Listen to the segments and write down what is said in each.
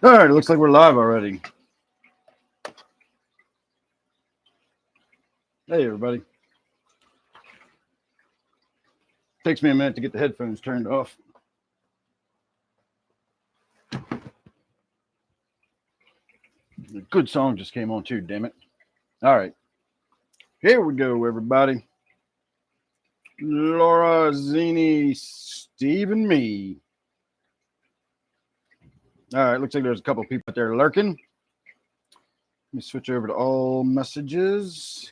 All right, it looks like we're live already. Hey, everybody. Takes me a minute to get the headphones turned off. A good song just came on, too, damn it. All right. Here we go, everybody. Laura, Zini, Steve, and me. All right, looks like there's a couple people out there lurking. Let me switch over to all messages.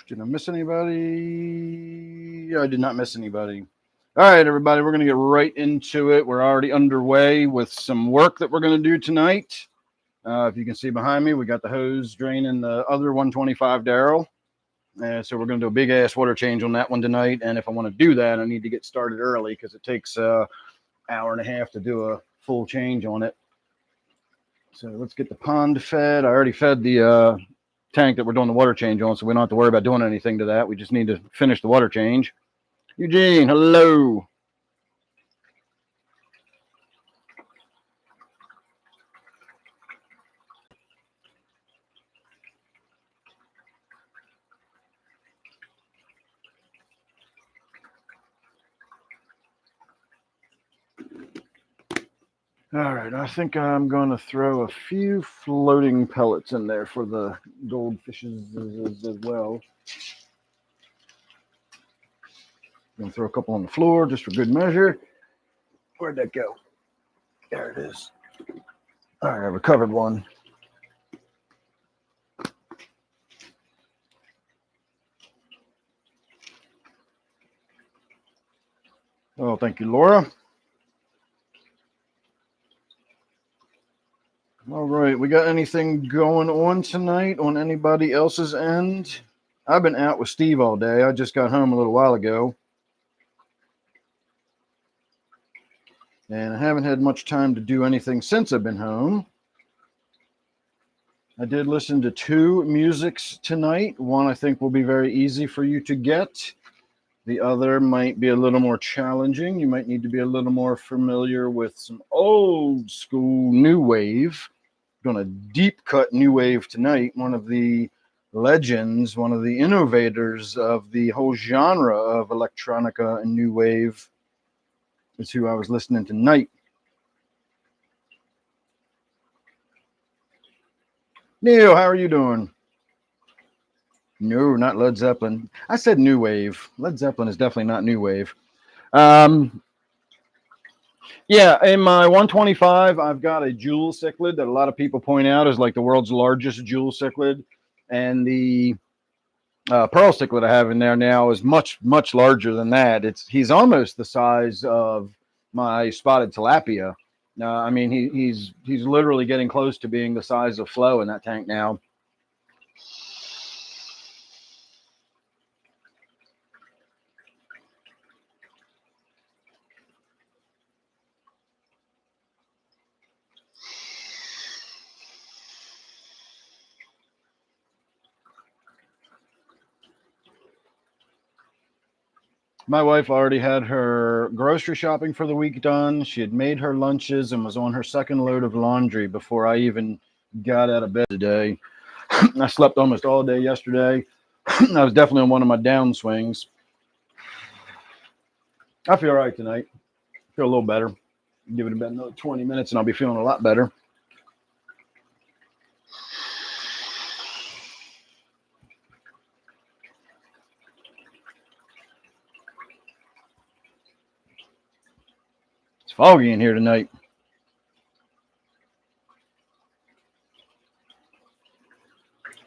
Did I miss anybody? I did not miss anybody. All right, everybody, we're going to get right into it. We're already underway with some work that we're going to do tonight. If you can see behind me, we got the hose draining the other 125 Darrell. So we're going to do a big ass water change on that one tonight. And if I want to do that, I need to get started early because it takes an hour and a half to do a full change on it. So let's get the pond fed. I already fed the tank that we're doing the water change on, so we don't have to worry about doing anything to that. We just need to finish the water change. Eugene, hello. All right, I think I'm going to throw a few floating pellets in there for the goldfishes as well. I'm going to throw a couple on the floor just for good measure. Where'd that go? There it is. All right, I recovered one. Oh, thank you, Laura. All right, we got anything going on tonight on anybody else's end? I've been out with Steve all day. I just got home a little while ago. And I haven't had much time to do anything since I've been home. I did listen to 2 musics tonight. One I think will be very easy for you to get. The other might be a little more challenging. You might need to be a little more familiar with some old school new wave. Going to deep cut new wave tonight. One of the legends, one of the innovators of the whole genre of electronica and new wave is who I was listening to tonight. Neil, how are you doing? No, not Led Zeppelin. I said new wave. Led Zeppelin is definitely not new wave. Yeah, in my 125, I've got a jewel cichlid that a lot of people point out is like the world's largest jewel cichlid. And the pearl cichlid I have in there now is much, much larger than that. He's almost the size of my spotted tilapia. I mean, he's literally getting close to being the size of Flo in that tank now. My wife already had her grocery shopping for the week done. She had made her lunches and was on her second load of laundry before I even got out of bed today. I slept almost all day yesterday. I was definitely on one of my downswings. I feel all right tonight. Feel a little better. Give it about another 20 minutes and I'll be feeling a lot better. It's foggy in here tonight.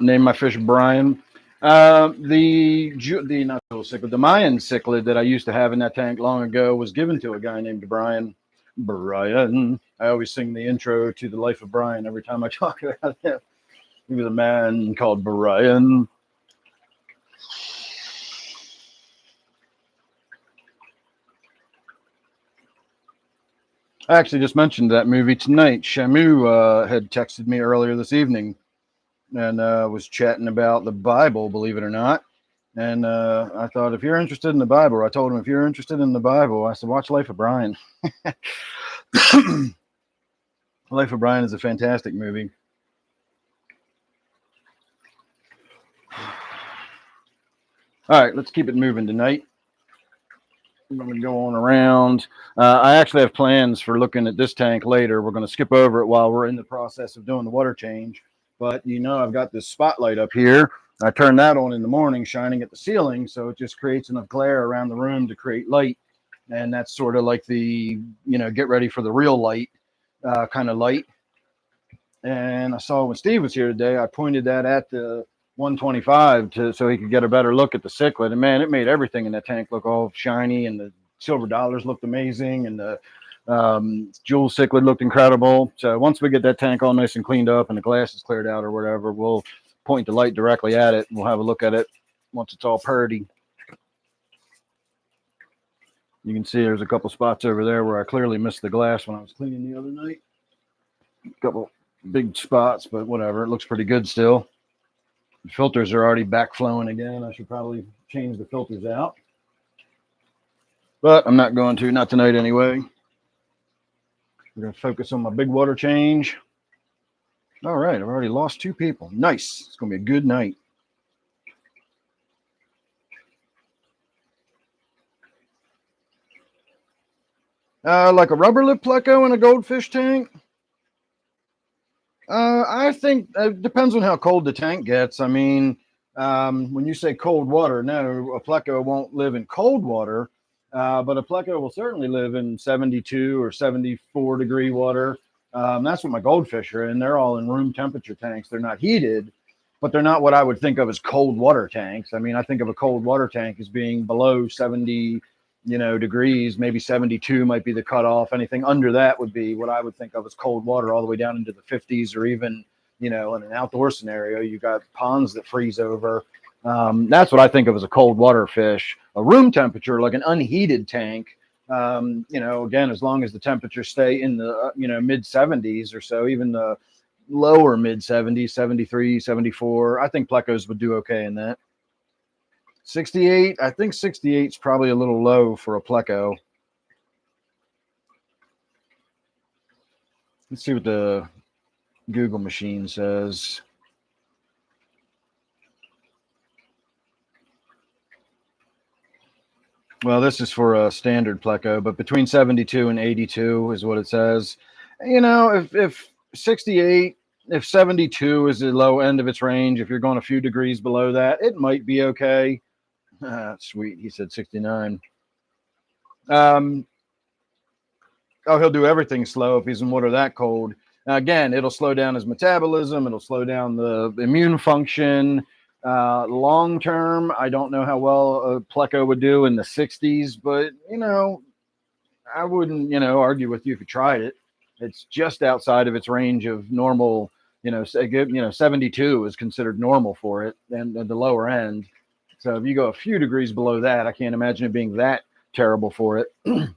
Name my fish Brian. The not jewel cichlid, the Mayan cichlid that I used to have in that tank long ago was given to a guy named Brian. Brian. I always sing the intro to The Life of Brian every time I talk about him. He was a man called Brian. I actually just mentioned that movie tonight. Shamu had texted me earlier this evening and was chatting about the Bible, believe it or not. And I thought, if you're interested in the Bible, I told him, if you're interested in the Bible, I said, watch Life of Brian. Life of Brian is a fantastic movie. All right, let's keep it moving tonight. I'm going to go on around. I actually have plans for looking at this tank later. We're going to skip over it while we're in the process of doing the water change. But you know, I've got this spotlight up here. I turn that on in the morning, shining at the ceiling, so it just creates enough glare around the room to create light. And that's sort of like the, you know, get ready for the real light kind of light. And I saw when Steve was here today, I pointed that at the 125 so he could get a better look at the cichlid. And man, it made everything in that tank look all shiny, and the silver dollars looked amazing, and the jewel cichlid looked incredible. So once we get that tank all nice and cleaned up and the glass is cleared out or whatever, we'll point the light directly at it and we'll have a look at it once it's all purdy. You can see there's a couple spots over there where I clearly missed the glass when I was cleaning the other night. A couple big spots, but whatever. It looks pretty good still. The filters are already backflowing again. I should probably change the filters out. But I'm not going to, not tonight anyway. We're going to focus on my big water change. All right, I've already lost 2 people. Nice. It's going to be a good night. Like a rubber lip pleco in a goldfish tank? I think it depends on how cold the tank gets. I mean, when you say cold water, no, a pleco won't live in cold water, but a pleco will certainly live in 72 or 74 degree water. That's what my goldfish are in. They're all in room temperature tanks. They're not heated, but they're not what I would think of as cold water tanks. I mean, I think of a cold water tank as being below 70 degrees, maybe 72 might be the cutoff. Anything under that would be what I would think of as cold water, all the way down into the 50s, or even, in an outdoor scenario, you got ponds that freeze over. That's what I think of as a cold water fish. A room temperature, like an unheated tank, again, as long as the temperatures stay in the, mid 70s or so, even the lower mid 70s, 73, 74, I think plecos would do okay in that. 68, I think 68 is probably a little low for a pleco. Let's see what the Google machine says. Well, this is for a standard pleco, but between 72 and 82 is what it says. If 68, if 72 is the low end of its range, if you're going a few degrees below that, it might be okay. Sweet. He said 69. He'll do everything slow if he's in water that cold. Again, it'll slow down his metabolism. It'll slow down the immune function. Long term, I don't know how well a pleco would do in the 60s, but, I wouldn't, argue with you if you tried it. It's just outside of its range of normal, 72 is considered normal for it, and the lower end. So if you go a few degrees below that, I can't imagine it being that terrible for it. All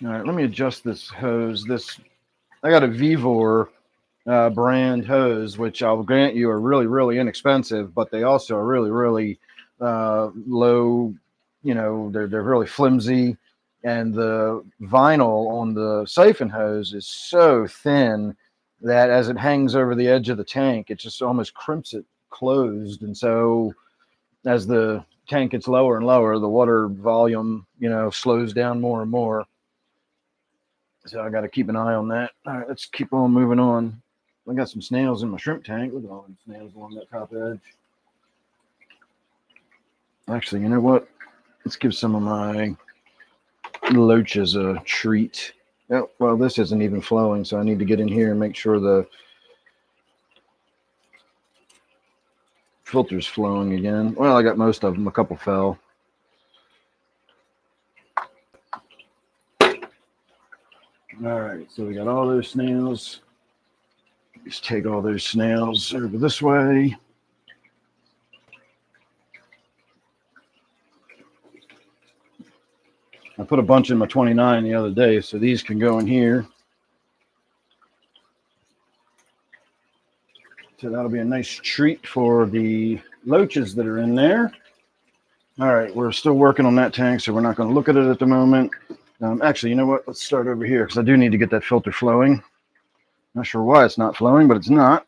right, let me adjust this hose. I got a Vivor brand hose, which I'll grant you are really, really inexpensive, but they also are really, really low. They're really flimsy. And the vinyl on the siphon hose is so thin that as it hangs over the edge of the tank, it just almost crimps it closed. And so as the tank gets lower and lower, the water volume, slows down more and more. So I got to keep an eye on that. All right, let's keep on moving on. I got some snails in my shrimp tank. Look at all the snails along that top edge. Actually, you know what? Let's give some of my loaches a treat. Oh, well, this isn't even flowing, so I need to get in here and make sure the filter's flowing again. Well, I got most of them. A couple fell. All right, so we got all those snails. Just take all those snails over this way. I put a bunch in my 29 the other day, so these can go in here. So that'll be a nice treat for the loaches that are in there. All right, we're still working on that tank, so we're not going to look at it at the moment. Actually, you know what? Let's start over here because I do need to get that filter flowing. Not sure why it's not flowing, but it's not.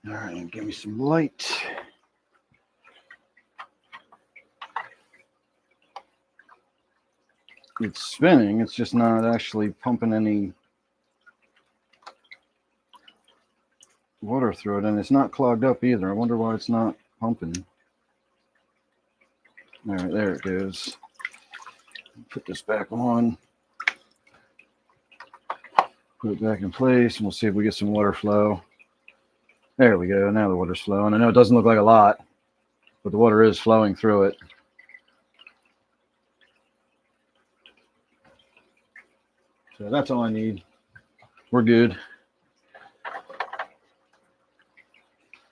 All right, give me some light. It's spinning. It's just not actually pumping any water through it, and it's not clogged up either. I wonder why it's not pumping. All right, there it goes. Put this back on. Put it back in place, and we'll see if we get some water flow. There we go. Now the water's flowing. I know it doesn't look like a lot, but the water is flowing through it. So that's all I need. We're good.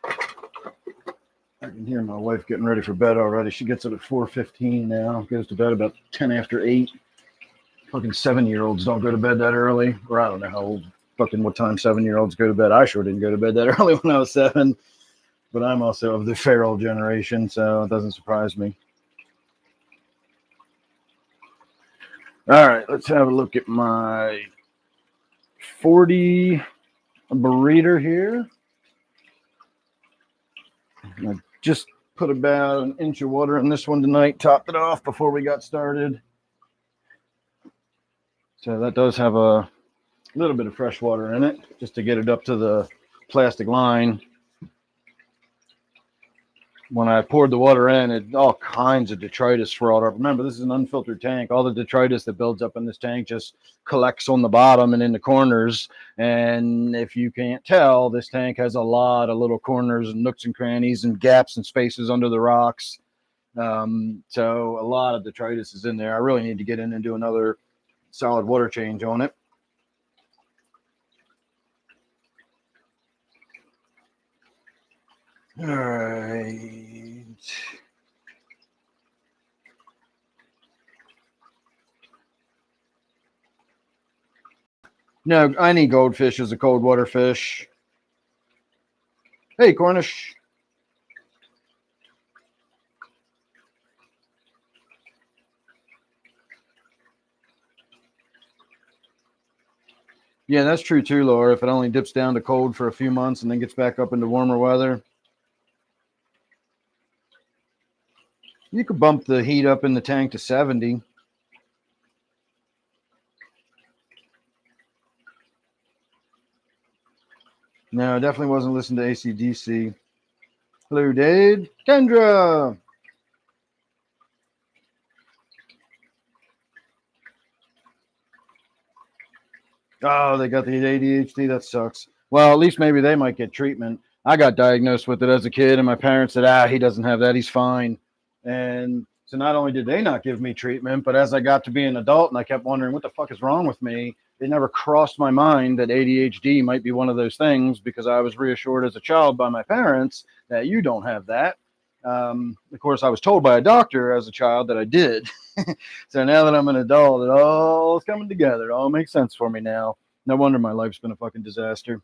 I can hear my wife getting ready for bed already. She gets up at 4:15 now. Goes to bed about 10 after 8. Fucking 7-year-olds don't go to bed that early. Or I don't know how old, fucking what time 7-year-olds go to bed. I sure didn't go to bed that early when I was 7. But I'm also of the feral generation, so it doesn't surprise me. All right, let's have a look at my 40 burrito here. I just put about an inch of water in this one tonight, topped it off before we got started. So that does have a little bit of fresh water in it, just to get it up to the plastic line. When I poured the water in, all kinds of detritus swirled up. Remember, this is an unfiltered tank. All the detritus that builds up in this tank just collects on the bottom and in the corners. And if you can't tell, this tank has a lot of little corners and nooks and crannies and gaps and spaces under the rocks. So a lot of detritus is in there. I really need to get in and do another solid water change on it. All right. No, any goldfish is a cold water fish. Hey, Cornish. Yeah, that's true too, Laura. If it only dips down to cold for a few months and then gets back up into warmer weather, you could bump the heat up in the tank to 70. No, I definitely wasn't listening to AC/DC. Hello, Dade. Kendra. Oh, they got the ADHD. That sucks. Well, at least maybe they might get treatment. I got diagnosed with it as a kid, and my parents said, he doesn't have that. He's fine. And so not only did they not give me treatment, but as I got to be an adult and I kept wondering what the fuck is wrong with me, it never crossed my mind that ADHD might be one of those things, because I was reassured as a child by my parents that you don't have that. Of course, I was told by a doctor as a child that I did. So now that I'm an adult, it all is coming together. It all makes sense for me now. No wonder my life's been a fucking disaster.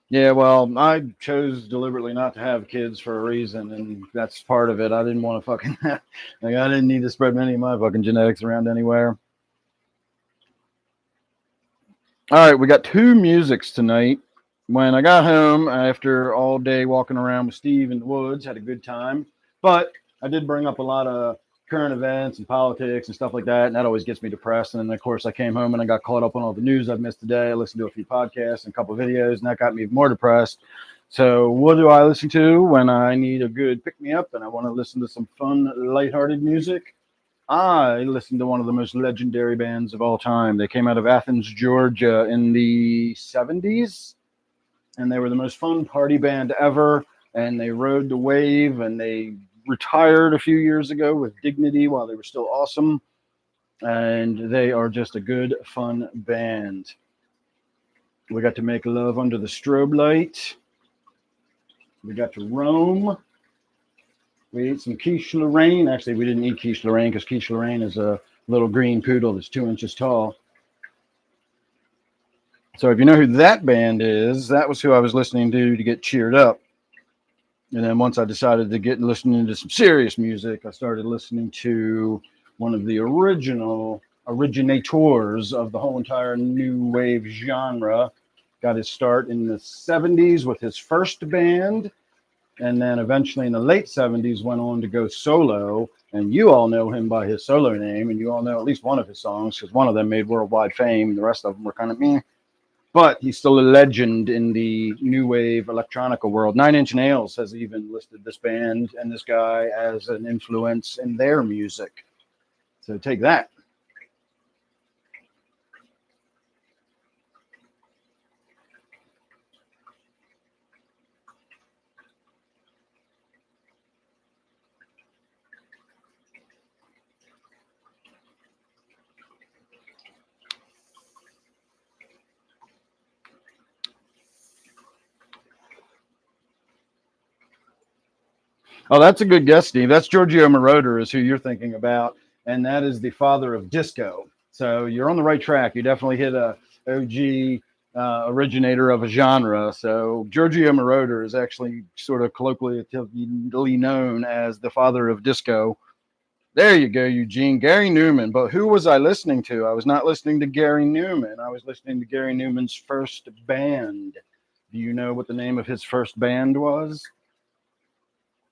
Yeah, well, I chose deliberately not to have kids for a reason, and that's part of it. I didn't want to fucking I didn't need to spread many of my fucking genetics around anywhere. All right, we got 2 musics tonight. When I got home after all day walking around with Steve in the woods, had a good time. But I did bring up a lot of current events and politics and stuff like that, and that always gets me depressed. And then, of course, I came home and I got caught up on all the news I've missed today. I listened to a few podcasts and a couple of videos, and that got me more depressed. So what do I listen to when I need a good pick-me-up and I want to listen to some fun, lighthearted music? I listened to one of the most legendary bands of all time. They came out of Athens, Georgia in the 70s, and they were the most fun party band ever, and they rode the wave, and they retired a few years ago with dignity while they were still awesome, and they are just a good, fun band. We got to make love under the strobe light. We got to Rome. We ate some quiche Lorraine. Actually, we didn't eat quiche Lorraine because quiche Lorraine is a little green poodle that's 2 inches tall. So if you know who that band is, that was who I was listening to get cheered up. And then once I decided to get listening to some serious music, I started listening to one of the originators of the whole entire new wave genre. Got his start in the 70s with his first band, and then eventually in the late 70s went on to go solo. And you all know him by his solo name, and you all know at least one of his songs because one of them made worldwide fame. The rest of them were kind of meh. But he's still a legend in the new wave electronica world. 9 Inch Nails has even listed this band and this guy as an influence in their music. So take that. Oh, that's a good guess, Steve. That's Giorgio Moroder is who you're thinking about, and that is the father of disco. So you're on the right track. You definitely hit a OG originator of a genre. So Giorgio Moroder is actually sort of colloquially known as the father of disco. There you go, Eugene. Gary Newman. But who was I listening to? I was not listening to Gary Newman. I was listening to Gary Newman's first band. Do you know what the name of his first band was?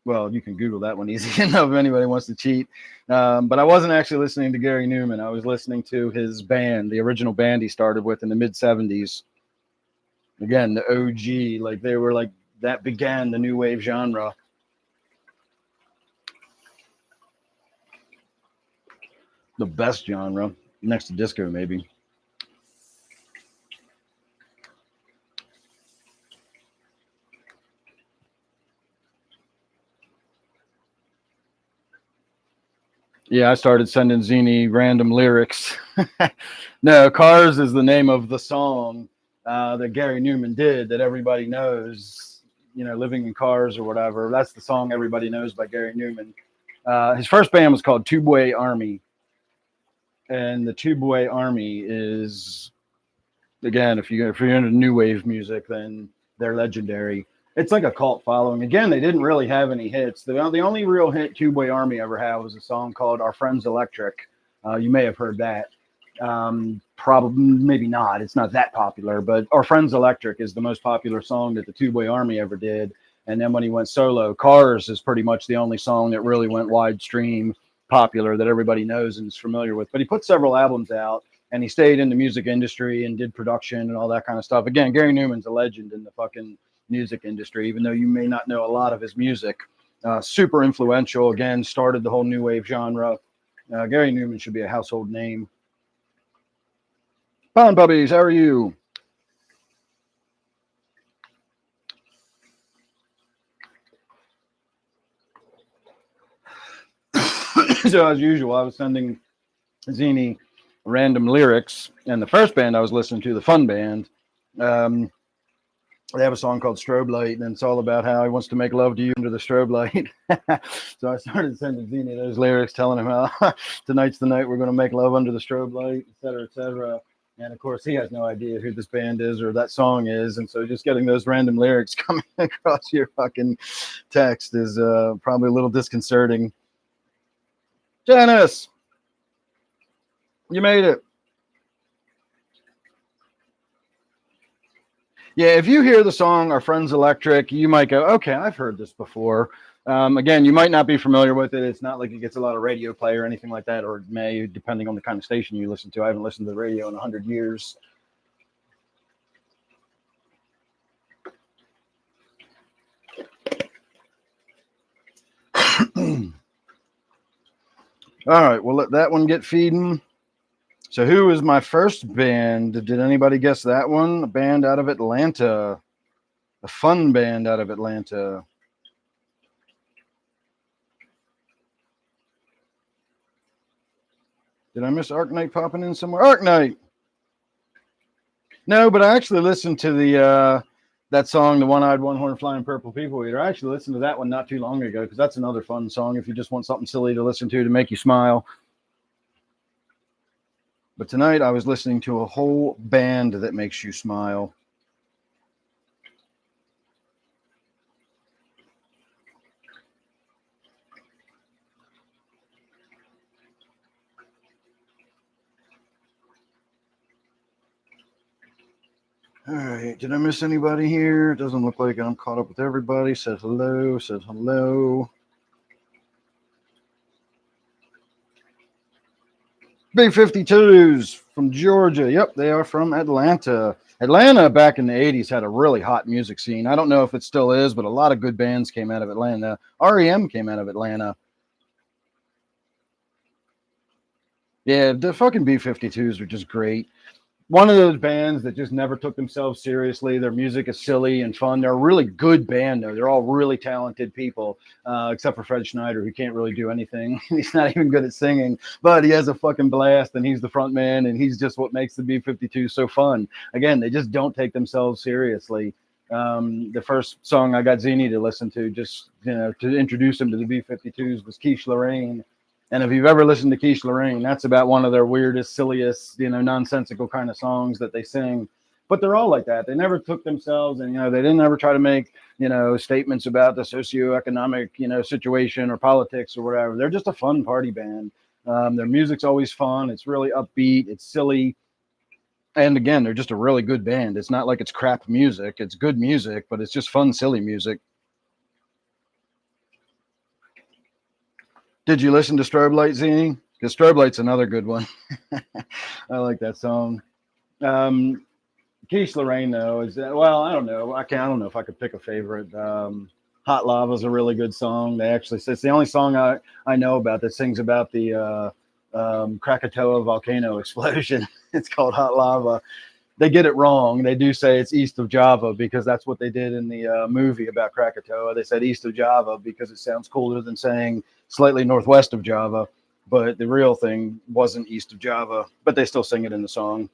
Well, you can Google that one easy enough if anybody wants to cheat. But I wasn't actually listening to Gary Newman. I was listening to his band, the original band he started with in the mid 70s. Again, the OG, like they were like that began the new wave genre. The best genre, next to disco, maybe. Yeah, I started sending Zini random lyrics. No, Cars is the name of the song that Gary Newman did that everybody knows, you know, Living in Cars or whatever. That's the song everybody knows by Gary Newman. His first band was called Tubeway Army. And the Tubeway Army is, again, if you're into new wave music, then they're legendary. It's like a cult following. Again, they didn't really have any hits. The only real hit Tubeway Army ever had was a song called Our Friends Electric. You may have heard that. Probably, maybe not. It's not that popular, but Our Friends Electric is the most popular song that the Tubeway Army ever did. And then when he went solo, Cars is pretty much the only song that really went widestream popular that everybody knows and is familiar with. But he put several albums out, and he stayed in the music industry and did production and all that kind of stuff. Again, Gary Newman's a legend in the fucking music industry, even though you may not know a lot of his music. Super influential. Again, started the whole new wave genre. Gary Newman should be a household name. Pond Puppies, how are you? So as usual, I was sending Zini random lyrics, and the first band I was listening to, the Fun Band, they have a song called Strobe Light, and it's all about how he wants to make love to you under the strobe light. So I started sending Zini those lyrics, telling him how tonight's the night we're going to make love under the strobe light, et cetera, et cetera. And of course, he has no idea who this band is or that song is. And so just getting those random lyrics coming across your fucking text is probably a little disconcerting. Janice, you made it. Yeah, if you hear the song Our Friends Electric, you might go, okay, I've heard this before. Again, you might not be familiar with it. It's not like it gets a lot of radio play or anything like that, or it may, depending on the kind of station you listen to. I haven't listened to the radio in 100 years. All right, we'll let that one get feeding. So who is my first band? Did anybody guess that one? A band out of Atlanta. A fun band out of Atlanta. Did I miss Arc Knight popping in somewhere? Arc Knight. No, but I actually listened to That song, the One-Eyed, One-Horn Flying Purple People Eater. I actually listened to that one not too long ago because that's another fun song if you just want something silly to listen to make you smile. But tonight I was listening to a whole band that makes you smile. All right, did I miss anybody here? It doesn't look like I'm caught up with everybody. Said hello, said hello. Big 52s from Georgia. Yep, they are from Atlanta. Atlanta back in the 80s had a really hot music scene. I don't know if it still is, but a lot of good bands came out of Atlanta. REM came out of Atlanta. Yeah, the fucking B-52s are just great. One of those bands that just never took themselves seriously. Their music is silly and fun. They're a really good band, though. They're all really talented people, except for Fred Schneider, who can't really do anything. He's not even good at singing, but he has a fucking blast, and he's the front man, and he's just what makes the B-52 so fun. Again, they just don't take themselves seriously. The first song I got Zini to listen to, just to introduce him to the B-52s, was Quiche Lorraine. And if you've ever listened to Quiche Lorraine, that's about one of their weirdest, silliest, nonsensical kind of songs that they sing. But they're all like that. They never took themselves, and they didn't ever try to make statements about the socioeconomic situation or politics or whatever. They're just a fun party band. Their music's always fun. It's really upbeat. It's silly. And again, they're just a really good band. It's not like it's crap music. It's good music, but it's just fun, silly music. Did you listen to Strobe Light, Zini? Because Strobe Light's another good one. I like that song. Quiche Lorraine, though, is well, I don't know. I don't know if I could pick a favorite. Hot Lava is a really good song. It's the only song I know about that sings about the Krakatoa volcano explosion. It's called Hot Lava. They get it wrong. They do say it's east of Java because that's what they did in the movie about Krakatoa. They said east of Java because it sounds cooler than saying slightly northwest of Java. But the real thing wasn't east of Java, but they still sing it in the song.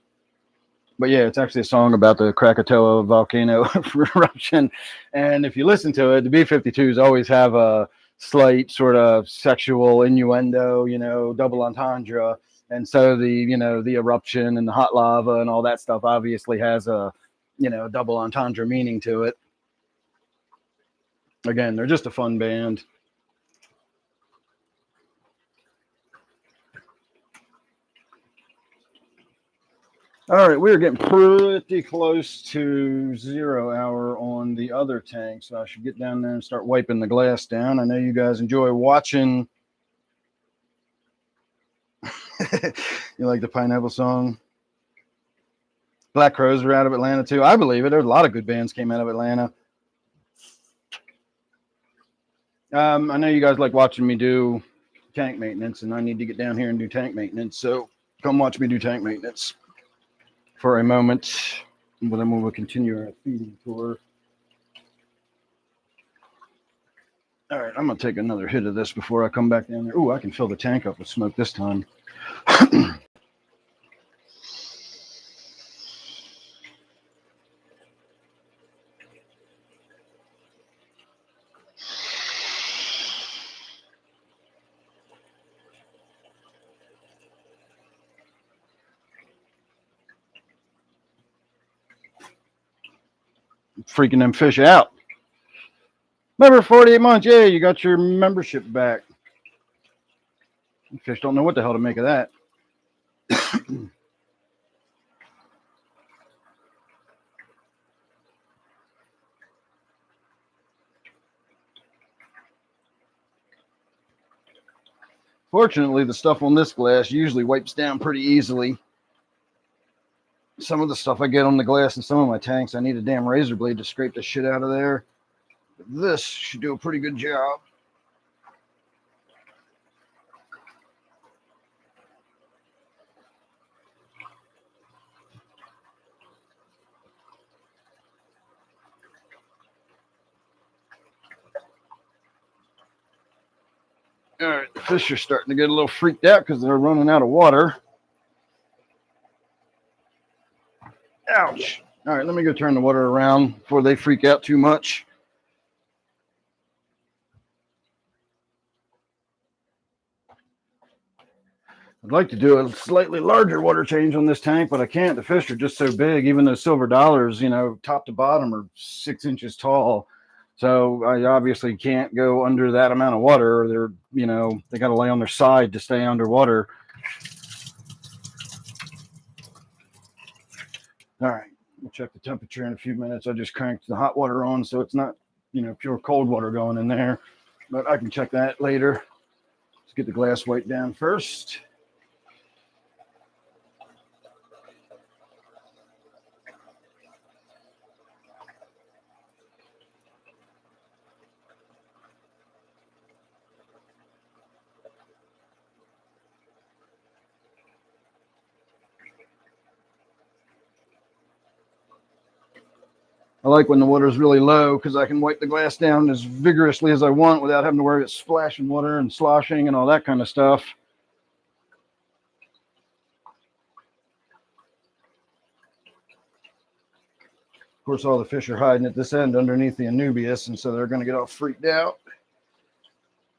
But yeah, it's actually a song about the Krakatoa volcano eruption. And if you listen to it, the B-52s always have a slight sort of sexual innuendo, double entendre. And so the eruption and the hot lava and all that stuff obviously has a, double entendre meaning to it. Again, they're just a fun band. All right, we're getting pretty close to 0 hour on the other tank, so I should get down there and start wiping the glass down. I know you guys enjoy watching. You like the Pineapple song? Black Crowes are out of Atlanta too. I believe it. There's a lot of good bands came out of Atlanta. I know you guys like watching me do tank maintenance, and I need to get down here and do tank maintenance. So come watch me do tank maintenance for a moment, but then we will continue our feeding tour. All right, I'm going to take another hit of this before I come back down there. Ooh, I can fill the tank up with smoke this time. Freaking them fish out. Remember 48 months? Yeah, you got your membership back. Fish don't know what the hell to make of that. Fortunately, the stuff on this glass usually wipes down pretty easily. Some of the stuff I get on the glass in some of my tanks, I need a damn razor blade to scrape the shit out of there. But this should do a pretty good job. All right, the fish are starting to get a little freaked out because they're running out of water. Ouch. All right, let me go turn the water around before they freak out too much. I'd like to do a slightly larger water change on this tank, but I can't. The fish are just so big. Even those silver dollars, top to bottom are 6 inches tall. So I obviously can't go under that amount of water. They're, they got to lay on their side to stay underwater. All right, we'll check the temperature in a few minutes. I just cranked the hot water on, so it's not, pure cold water going in there. But I can check that later. Let's get the glass weight down first. I like when the water is really low because I can wipe the glass down as vigorously as I want without having to worry about splashing water and sloshing and all that kind of stuff. Of course, all the fish are hiding at this end underneath the Anubias, and so they're going to get all freaked out.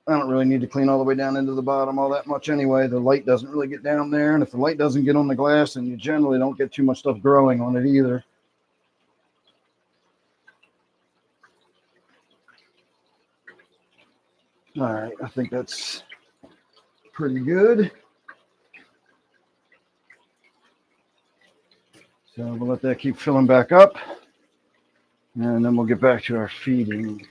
I don't really need to clean all the way down into the bottom all that much anyway. The light doesn't really get down there, and if the light doesn't get on the glass, then you generally don't get too much stuff growing on it either. All right, I think that's pretty good. So we'll let that keep filling back up, and then we'll get back to our feeding.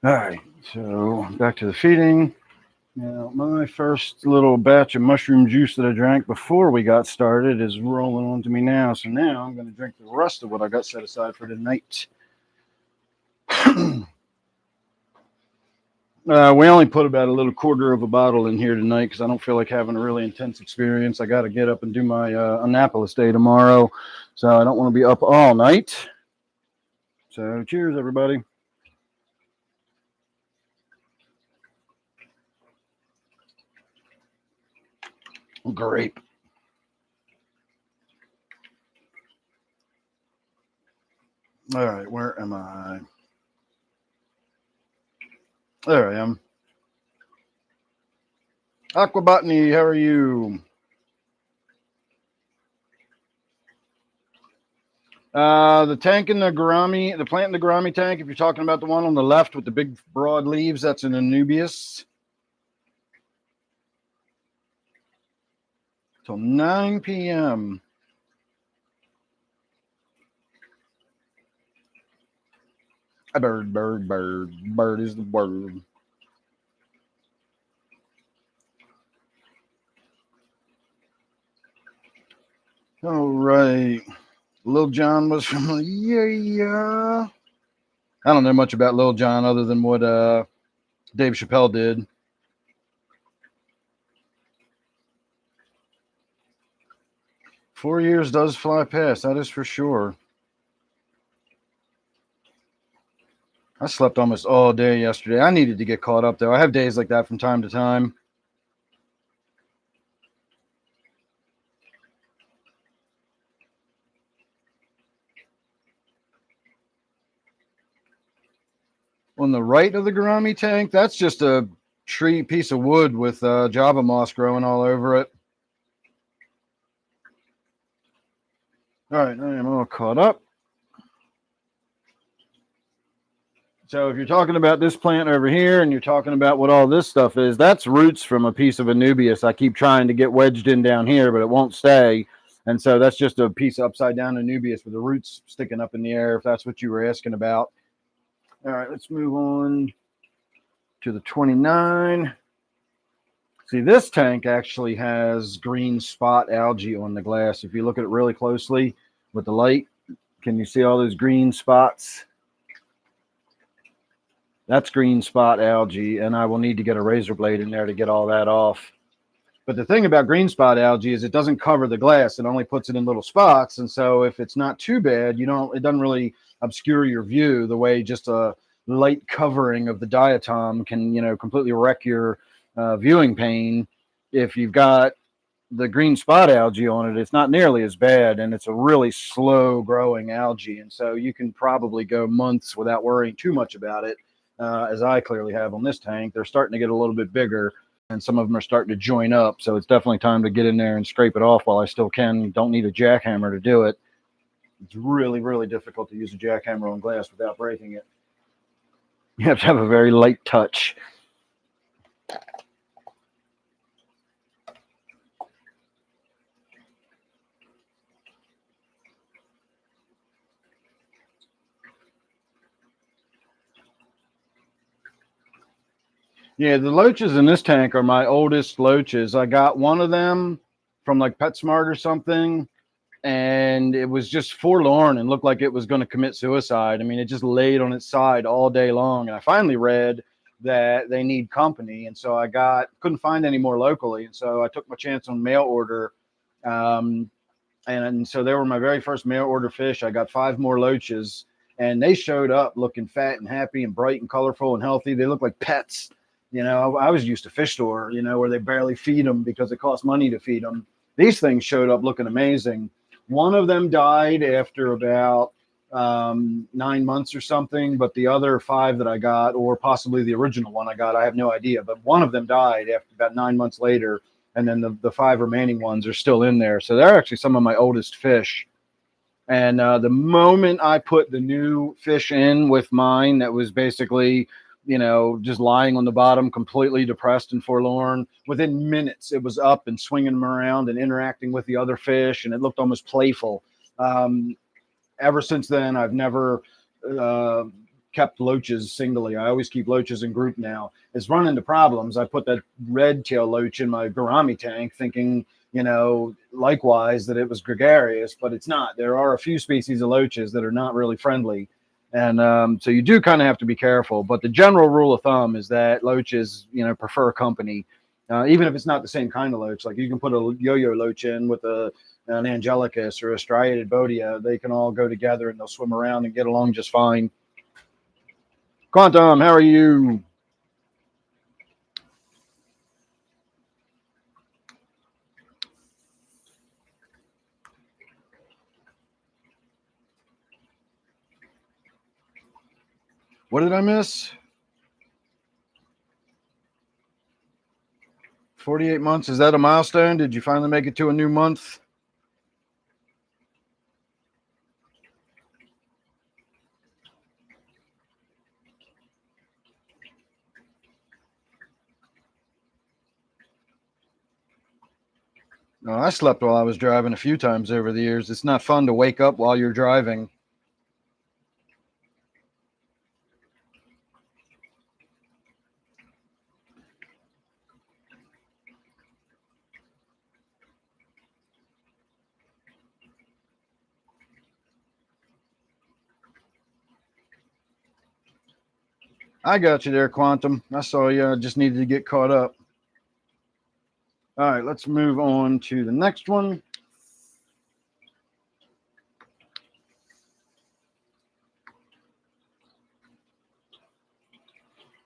All right, so back to the feeding. Now, my first little batch of mushroom juice that I drank before we got started is rolling onto me now. So now I'm going to drink the rest of what I got set aside for tonight. We only put about a little quarter of a bottle in here tonight because I don't feel like having a really intense experience. I got to get up and do my Annapolis day tomorrow, so I don't want to be up all night. So cheers, everybody. Grape. All right, where am I? There I am. Aquabotany, how are you? The tank in the gourami, the plant in the gourami tank, if you're talking about the one on the left with the big broad leaves, that's an Anubias. Till 9 p.m. A bird, bird, bird. Bird is the word. All right. Lil Jon was from yeah. I don't know much about Lil Jon other than what Dave Chappelle did. Four years does fly past, that is for sure. I slept almost all day yesterday. I needed to get caught up, though. I have days like that from time to time. On the right of the gourami tank, that's just a tree piece of wood with Java moss growing all over it. All right, I am all caught up. So if you're talking about this plant over here and you're talking about what all this stuff is, that's roots from a piece of Anubias. I keep trying to get wedged in down here, but it won't stay. And so that's just a piece of upside down Anubias with the roots sticking up in the air, if that's what you were asking about. All right, let's move on to the 29. See, this tank actually has green spot algae on the glass. If you look at it really closely with the light, can you see all those green spots? That's green spot algae, and I will need to get a razor blade in there to get all that off. But the thing about green spot algae is it doesn't cover the glass. It only puts it in little spots. And so if it's not too bad, it doesn't really obscure your view the way just a light covering of the diatom can, completely wreck your viewing pane. If you've got the green spot algae on it, it's not nearly as bad, and it's a really slow growing algae. And so you can probably go months without worrying too much about it, as I clearly have on this tank. They're starting to get a little bit bigger, and some of them are starting to join up. So it's definitely time to get in there and scrape it off while I still can. Don't need a jackhammer to do it. It's really, really difficult to use a jackhammer on glass without breaking it. You have to have a very light touch. Yeah, the loaches in this tank are my oldest loaches. I got one of them from like PetSmart or something, and it was just forlorn and looked like it was going to commit suicide. I mean, it just laid on its side all day long. And I finally read that they need company, and so couldn't find any more locally, and so I took my chance on mail order. And so they were my very first mail order fish. I got 5 more loaches, and they showed up looking fat and happy and bright and colorful and healthy. They look like pets. I was used to fish store, where they barely feed them because it costs money to feed them. These things showed up looking amazing. One of them died after about 9 months or something, but the other 5 that I got, or possibly the original one I got, I have no idea, but one of them died after about 9 months later, and then the 5 remaining ones are still in there. So they're actually some of my oldest fish. And the moment I put the new fish in with mine, that was basically, just lying on the bottom, completely depressed and forlorn, within minutes, it was up and swinging them around and interacting with the other fish, and it looked almost playful. Ever since then, I've never kept loaches singly. I always keep loaches in group now. It's run into problems. I put that red tail loach in my gourami tank thinking, likewise, that it was gregarious, but it's not. There are a few species of loaches that are not really friendly. And so you do kind of have to be careful. But the general rule of thumb is that loaches, prefer company, even if it's not the same kind of loach. Like you can put a yo-yo loach in with an Angelicus or a striated bodia. They can all go together and they'll swim around and get along just fine. Quantum, how are you? What did I miss? 48 months. Is that a milestone? Did you finally make it to a new month? No, I slept while I was driving a few times over the years. It's not fun to wake up while you're driving. I got you there, Quantum. I saw you. I just needed to get caught up. All right, let's move on to the next one.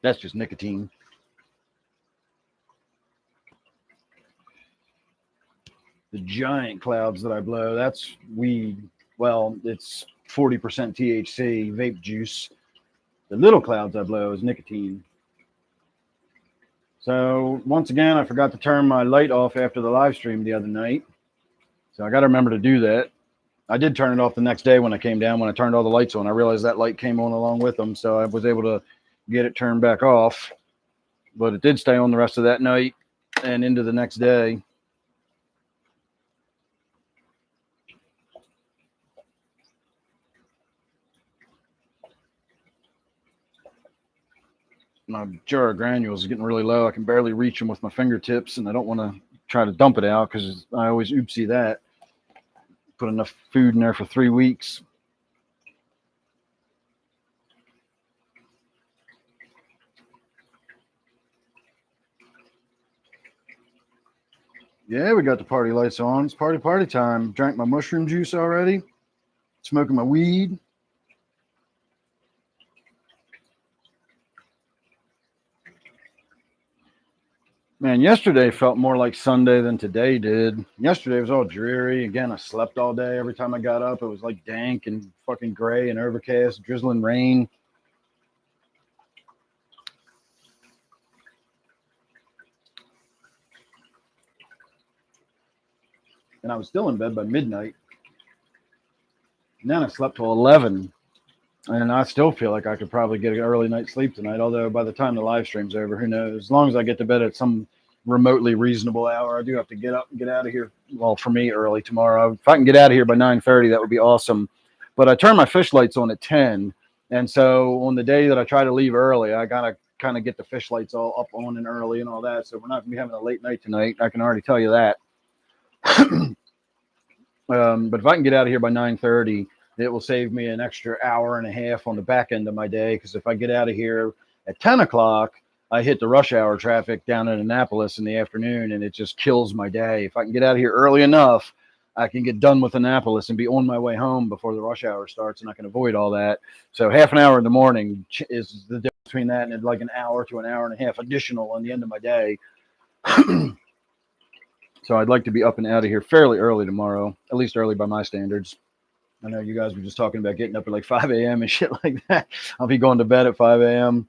That's just nicotine. The giant clouds that I blow, that's weed. Well, it's 40% THC, vape juice. The little clouds I blow is nicotine. So once again, I forgot to turn my light off after the live stream the other night. So I got to remember to do that. I did turn it off the next day when I came down. When I turned all the lights on, I realized that light came on along with them. So I was able to get it turned back off. But it did stay on the rest of that night and into the next day. My jar of granules is getting really low. I can barely reach them with my fingertips, and I don't want to try to dump it out because I always oopsie that. Put enough food in there for 3 weeks. Yeah, we got the party lights on. It's party time. Drank my mushroom juice already. Smoking my weed. Man, yesterday felt more like Sunday than today did. Yesterday was all dreary. Again, I slept all day. Every time I got up, it was like dank and fucking gray and overcast, drizzling rain. And I was still in bed by midnight. And then I slept till 11. And I still feel like I could probably get an early night's sleep tonight. Although by the time the live stream's over, who knows? As long as I get to bed at some remotely reasonable hour, I do have to get up and get out of here. Well, for me, early tomorrow. If I can get out of here by 9:30, that would be awesome. But I turn my fish lights on at 10. And so on the day that I try to leave early, I gotta kind of get the fish lights all up on and early and all that. So we're not gonna be having a late night tonight. I can already tell you that. But if I can get out of here by 9:30, it will save me an extra hour and a half on the back end of my day. Because if I get out of here at 10 o'clock, I hit the rush hour traffic down in Annapolis in the afternoon, and it just kills my day. If I can get out of here early enough, I can get done with Annapolis and be on my way home before the rush hour starts, and I can avoid all that. So half an hour in the morning is the difference between that and like an hour to an hour and a half additional on the end of my day. So I'd like to be up and out of here fairly early tomorrow, at least early by my standards. I know you guys were just talking about getting up at like 5 a.m. and shit like that. I'll be going to bed at 5 a.m.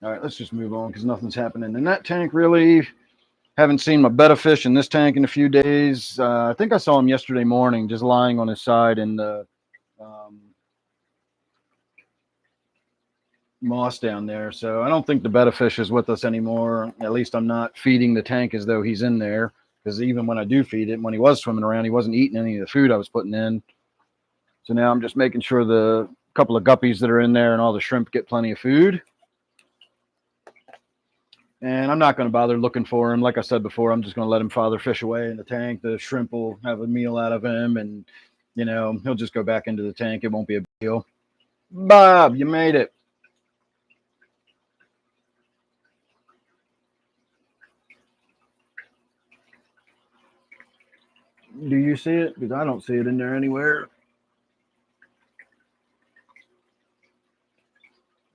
All right, let's just move on because nothing's happening in that tank really. Haven't seen my betta fish in this tank in a few days. I think I saw him yesterday morning just lying on his side in the moss down there. So I don't think the betta fish is with us anymore. At least I'm not feeding the tank as though he's in there. Because even when I do feed it, when he was swimming around, he wasn't eating any of the food I was putting in. So now I'm just making sure the couple of guppies that are in there and all the shrimp get plenty of food. And I'm not going to bother looking for him. Like I said before, I'm just going to let him father fish away in the tank. The shrimp will have a meal out of him, and he'll just go back into the tank. It won't be a big deal. Bob, you made it. Do you see it? Because I don't see it in there anywhere.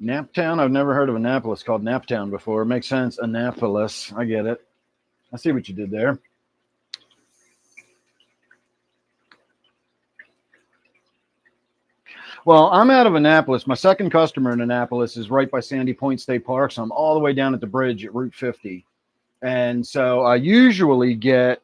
Naptown? I've never heard of Annapolis called Naptown before. It makes sense. Annapolis. I get it. I see what you did there. Well, I'm out of Annapolis. My second customer in Annapolis is right by Sandy Point State Park. So I'm all the way down at the bridge at Route 50. And so I usually get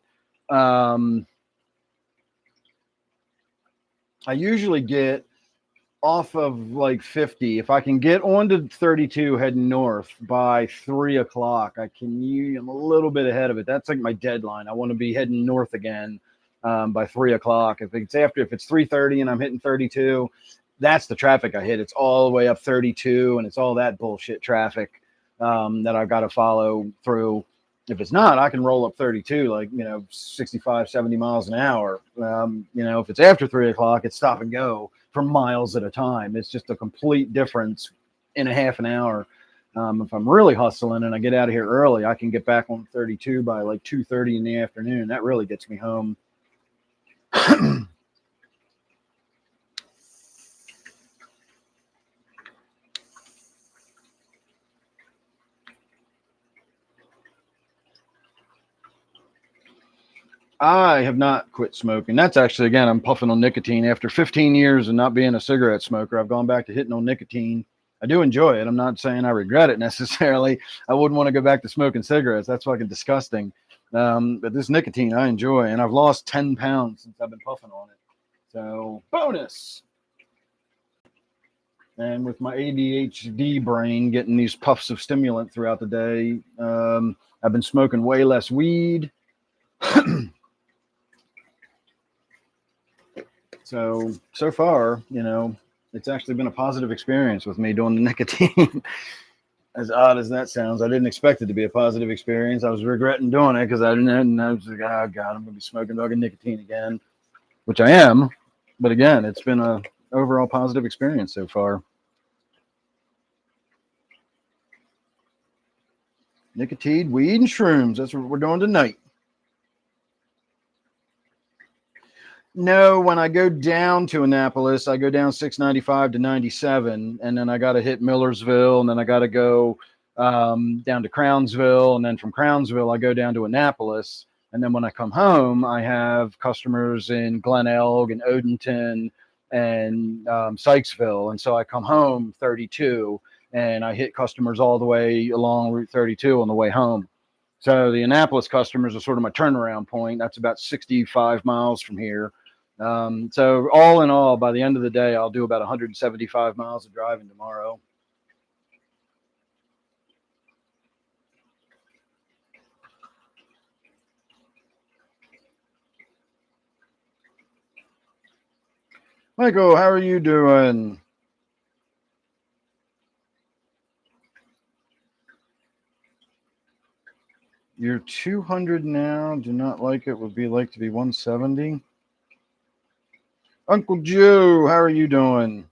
off of like 50. If I can get onto 32 heading north by 3 o'clock, I'm a little bit ahead of it. That's like my deadline. I want to be heading north again by 3 o'clock. If it's 3:30 and I'm hitting 32, that's the traffic I hit. It's all the way up 32, and it's all that bullshit traffic that I've got to follow through. If it's not, I can roll up 32, like, 65, 70 miles an hour. If it's after 3 o'clock, it's stop and go for miles at a time. It's just a complete difference in a half an hour. If I'm really hustling and I get out of here early, I can get back on 32 by like 2:30 in the afternoon. That really gets me home. I have not quit smoking. That's actually, again, I'm puffing on nicotine. After 15 years of not being a cigarette smoker, I've gone back to hitting on nicotine. I do enjoy it. I'm not saying I regret it necessarily. I wouldn't want to go back to smoking cigarettes. That's fucking disgusting. But this nicotine I enjoy, and I've lost 10 pounds since I've been puffing on it. So, bonus. And with my ADHD brain getting these puffs of stimulant throughout the day, I've been smoking way less weed. So far, it's actually been a positive experience with me doing the nicotine. As odd as that sounds, I didn't expect it to be a positive experience. I was regretting doing it because I was like, oh God, I'm going to be smoking fucking nicotine again, which I am. But again, it's been a overall positive experience so far. Nicotine, weed, and shrooms. That's what we're doing tonight. No, when I go down to Annapolis, I go down 695 to 97, and then I got to hit Millersville, and then I got to go down to Crownsville, and then from Crownsville, I go down to Annapolis. And then when I come home, I have customers in Glen Elg and Odenton and Sykesville. And so I come home 32, and I hit customers all the way along Route 32 on the way home. So the Annapolis customers are sort of my turnaround point. That's about 65 miles from here. So all in all, by the end of the day, I'll do about 175 miles of driving tomorrow. Michael, how are you doing? You're 200 now. Do not like it. Would be like to be 170. Uncle Joe, how are you doing?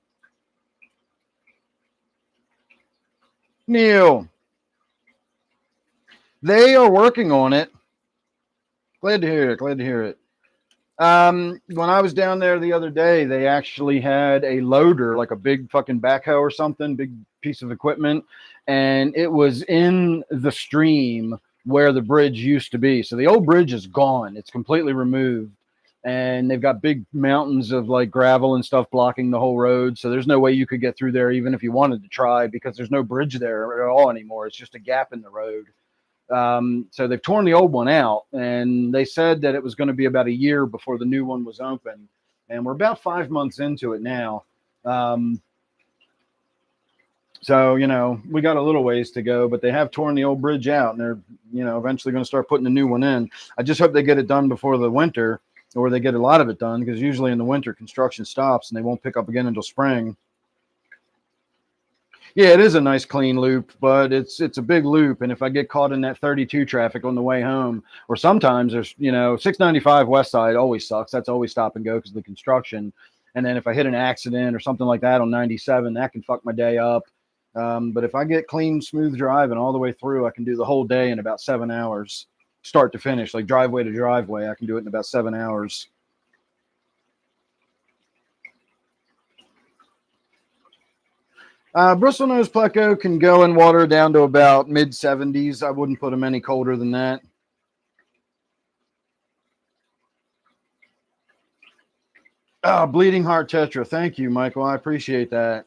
Neil, they are working on it. Glad to hear it. Glad to hear it. When I was down there the other day, they actually had a loader, like a big fucking backhoe or something, big piece of equipment, and it was in the stream where the bridge used to be. So the old bridge is gone. It's completely removed. And they've got big mountains of like gravel and stuff blocking the whole road. So there's no way you could get through there even if you wanted to try, because there's no bridge there at all anymore. It's just a gap in the road. So they've torn the old one out, and they said that it was going to be about a year before the new one was open. And we're about 5 months into it now. So, we got a little ways to go, but they have torn the old bridge out, and they're, eventually going to start putting a new one in. I just hope they get it done before the winter, or they get a lot of it done, because usually in the winter construction stops and they won't pick up again until spring. Yeah, it is a nice clean loop, but it's a big loop. And if I get caught in that 32 traffic on the way home, or sometimes there's, 695 West Side always sucks. That's always stop and go because of the construction. And then if I hit an accident or something like that on 97, that can fuck my day up. But if I get clean, smooth driving all the way through, I can do the whole day in about 7 hours, start to finish, like driveway to driveway. I can do it in about 7 hours. Bristlenose pleco can go in water down to about mid 70s. I wouldn't put them any colder than that. Oh, Bleeding Heart Tetra. Thank you, Michael. I appreciate that.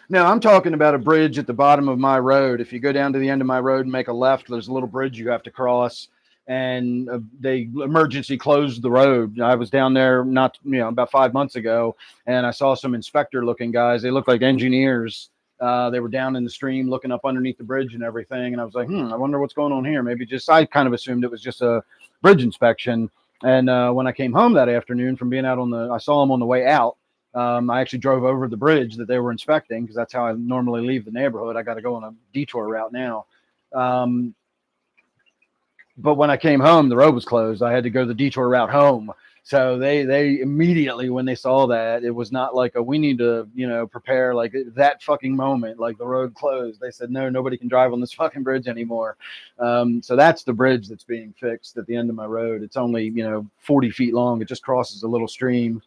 No, I'm talking about a bridge at the bottom of my road. If you go down to the end of my road and make a left, there's a little bridge you have to cross. And they emergency closed the road. I was down there about 5 months ago, and I saw some inspector looking guys. They looked like engineers. They were down in the stream looking up underneath the bridge and everything. And I was like, I wonder what's going on here. I kind of assumed it was just a bridge inspection. And when I came home that afternoon from being out I saw them on the way out. I actually drove over the bridge that they were inspecting, because that's how I normally leave the neighborhood. I got to go on a detour route now. But when I came home, the road was closed. I had to go the detour route home. So they immediately, when they saw that, it was not like we need to, prepare like that fucking moment, like the road closed. They said, no, nobody can drive on this fucking bridge anymore. So that's the bridge that's being fixed at the end of my road. It's only, 40 feet long. It just crosses a little stream.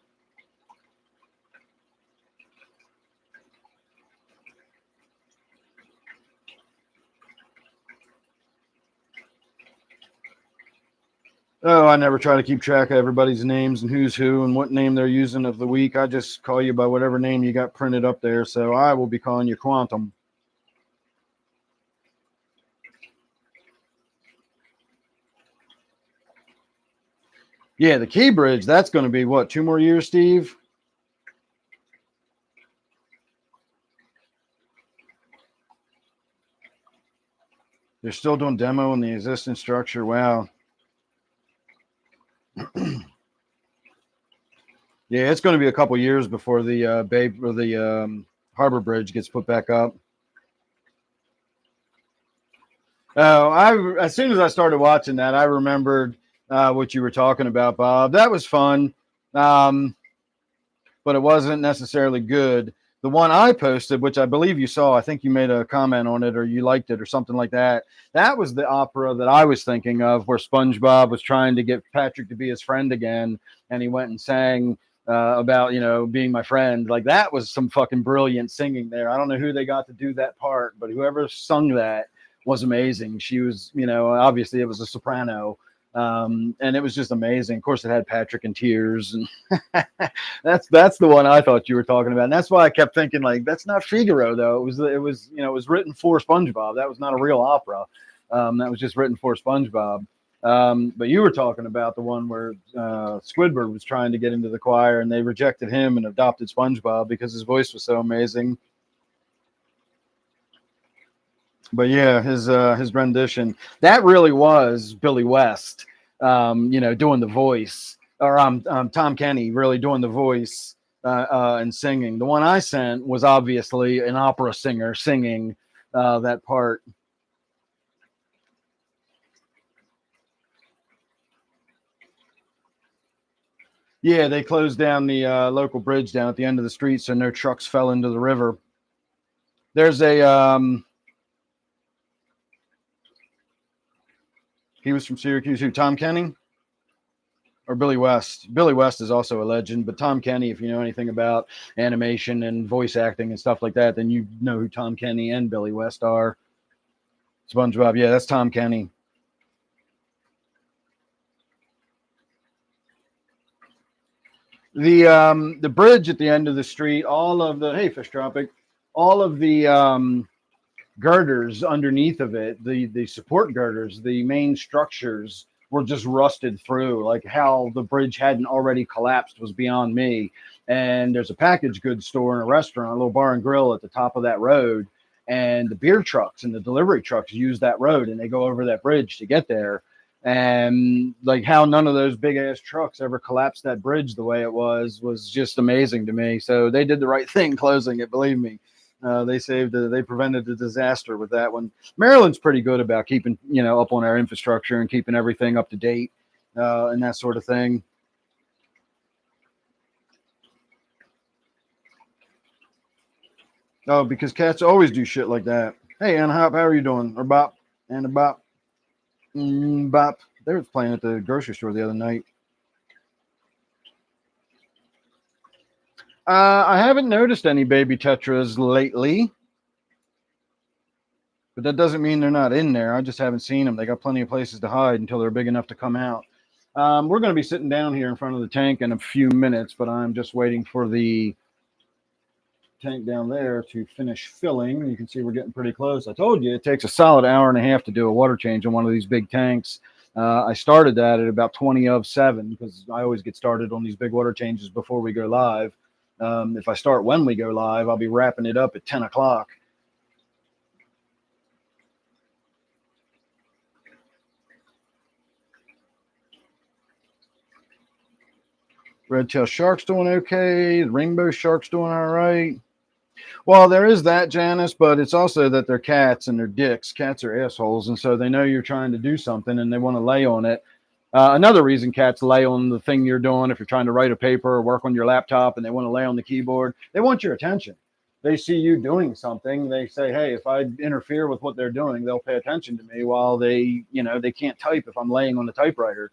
Oh, I never try to keep track of everybody's names and who's who and what name they're using of the week. I just call you by whatever name you got printed up there. So I will be calling you Quantum. Yeah, the Key Bridge, that's going to be what, 2 more years, Steve? They're still doing demo in the existing structure. Wow. Yeah, it's going to be a couple years before the Harbor Bridge gets put back up. Oh, as soon as I started watching that, I remembered what you were talking about, Bob. That was fun, but it wasn't necessarily good. The one I posted, which I believe you saw, I think you made a comment on it or you liked it or something like that. That was the opera that I was thinking of, where SpongeBob was trying to get Patrick to be his friend again, and he went and sang about, being my friend. Like, that was some fucking brilliant singing there. I don't know who they got to do that part, but whoever sung that was amazing. She was, obviously it was a soprano. And it was just amazing. Of course, it had Patrick in tears, and that's the one I thought you were talking about. And that's why I kept thinking, like, that's not Figaro though. It was written for SpongeBob. That was not a real opera. That was just written for SpongeBob. But you were talking about the one where Squidward was trying to get into the choir, and they rejected him and adopted SpongeBob because his voice was so amazing. But yeah, his rendition, that really was Billy West, doing the voice, or Tom Kenny really doing the voice and singing. The one I sent was obviously an opera singer singing that part. Yeah, they closed down the local bridge down at the end of the street so no trucks fell into the river. There's a he was from Syracuse. Who? Tom Kenny or Billy West? Billy West is also a legend, but Tom Kenny, if you know anything about animation and voice acting and stuff like that, then you know who Tom Kenny and Billy West are. SpongeBob, yeah, that's Tom Kenny. The bridge at the end of the street, all of the hey fish tropic, all of the girders underneath of it, the support girders, the main structures were just rusted through. Like, how the bridge hadn't already collapsed was beyond me. And there's a package goods store and a restaurant, a little bar and grill at the top of that road. And the beer trucks and the delivery trucks use that road, and they go over that bridge to get there. And like, how none of those big ass trucks ever collapsed that bridge the way it was just amazing to me. So they did the right thing closing it, believe me. They prevented the disaster with that one. Maryland's pretty good about keeping, up on our infrastructure and keeping everything up to date and that sort of thing. Oh, because cats always do shit like that. Hey, Anna Hop, how are you doing? Or Bop, Anna Bop, Bop. They were playing at the grocery store the other night. I haven't noticed any baby tetras lately, but that doesn't mean they're not in there. I just haven't seen them. They got plenty of places to hide until they're big enough to come out. We're going to be sitting down here in front of the tank in a few minutes, but I'm just waiting for the tank down there to finish filling. You can see we're getting pretty close. I told you it takes a solid hour and a half to do a water change on one of these big tanks. I started that at about 20 of 7 because I always get started on these big water changes before we go live. If I start when we go live, I'll be wrapping it up at 10 o'clock. Red-tailed shark's doing okay. The rainbow shark's doing all right. Well, there is that, Janice, but it's also that they're cats and they're dicks. Cats are assholes, and so they know you're trying to do something and they want to lay on it. Another reason cats lay on the thing you're doing, if you're trying to write a paper or work on your laptop and they want to lay on the keyboard, they want your attention. They see you doing something. They say, hey, if I interfere with what they're doing, they'll pay attention to me while they can't type if I'm laying on the typewriter.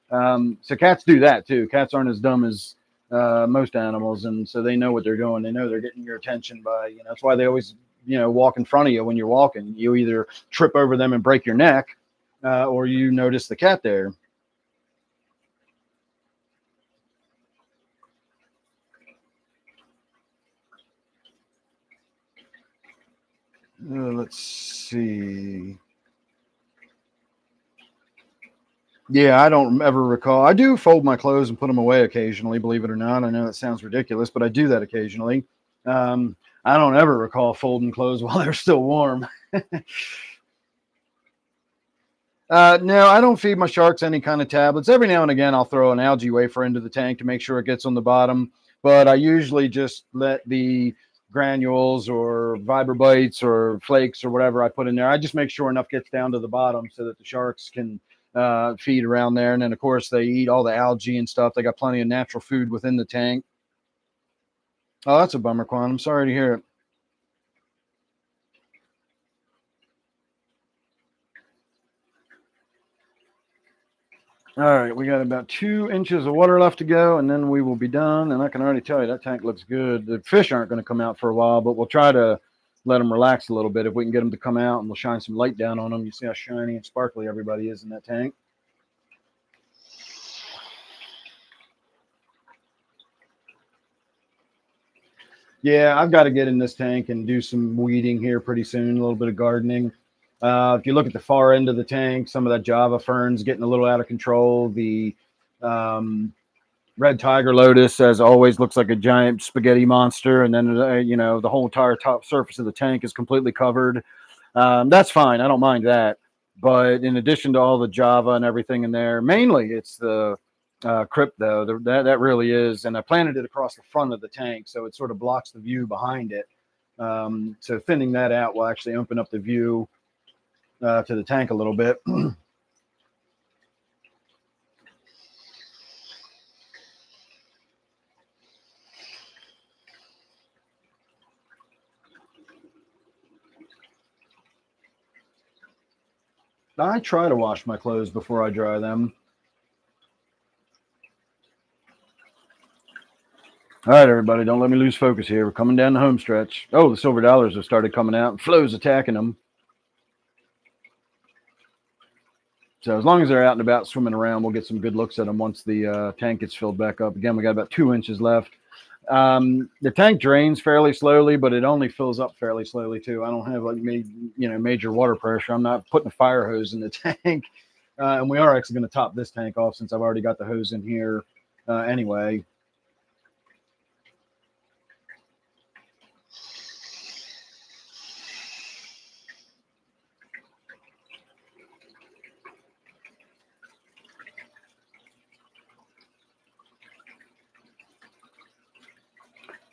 So cats do that too. Cats aren't as dumb as most animals, and so they know what they're doing. They know they're getting your attention by, that's why they always, walk in front of you when you're walking. You either trip over them and break your neck, or you notice the cat there. Let's see. Yeah, I don't ever recall. I do fold my clothes and put them away occasionally, believe it or not. I know that sounds ridiculous, but I do that occasionally. I don't ever recall folding clothes while they're still warm. No, I don't feed my sharks any kind of tablets. Every now and again, I'll throw an algae wafer into the tank to make sure it gets on the bottom. But I usually just let the granules or Vibrobites or flakes or whatever I put in there, I just make sure enough gets down to the bottom so that the sharks can feed around there. And then, of course, they eat all the algae and stuff. They got plenty of natural food within the tank. Oh, that's a bummer, Quan. I'm sorry to hear it. All right, we got about 2 inches of water left to go, and then we will be done. And I can already tell you that tank looks good. The fish aren't going to come out for a while, but we'll try to let them relax a little bit if we can get them to come out, and we'll shine some light down on them. You see how shiny and sparkly everybody is in that tank. Yeah, I've got to get in this tank and do some weeding here pretty soon, a little bit of gardening. If you look at the far end of the tank, some of that Java fern's getting a little out of control. The um, red tiger lotus, as always, looks like a giant spaghetti monster, and then the whole entire top surface of the tank is completely covered. That's fine. I don't mind that. But in addition to all the Java and everything in there, mainly it's the crypto. That really is. And I planted it across the front of the tank, so it sort of blocks the view behind it. So thinning that out will actually open up the view to the tank a little bit. I try to wash my clothes before I dry them. All right, everybody, don't let me lose focus here. We're coming down the home stretch. Oh, the silver dollars have started coming out. Flo's attacking them. So as long as they're out and about swimming around, we'll get some good looks at them once the tank gets filled back up. Again, we got about 2 inches left. The tank drains fairly slowly, but it only fills up fairly slowly too. I don't have like major water pressure. I'm not putting a fire hose in the tank, and we are actually going to top this tank off since I've already got the hose in here anyway.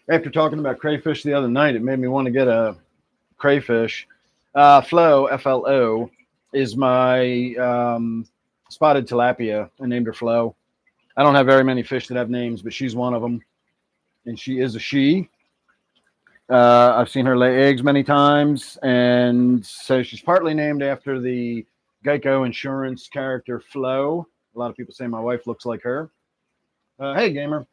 After talking about crayfish the other night, it made me want to get a crayfish. Flo, FLO, is my spotted tilapia. I named her Flo. I don't have very many fish that have names, but she's one of them. And she is a she. I've seen her lay eggs many times. And so she's partly named after the Geico insurance character Flo. A lot of people say my wife looks like her. Hey, gamer.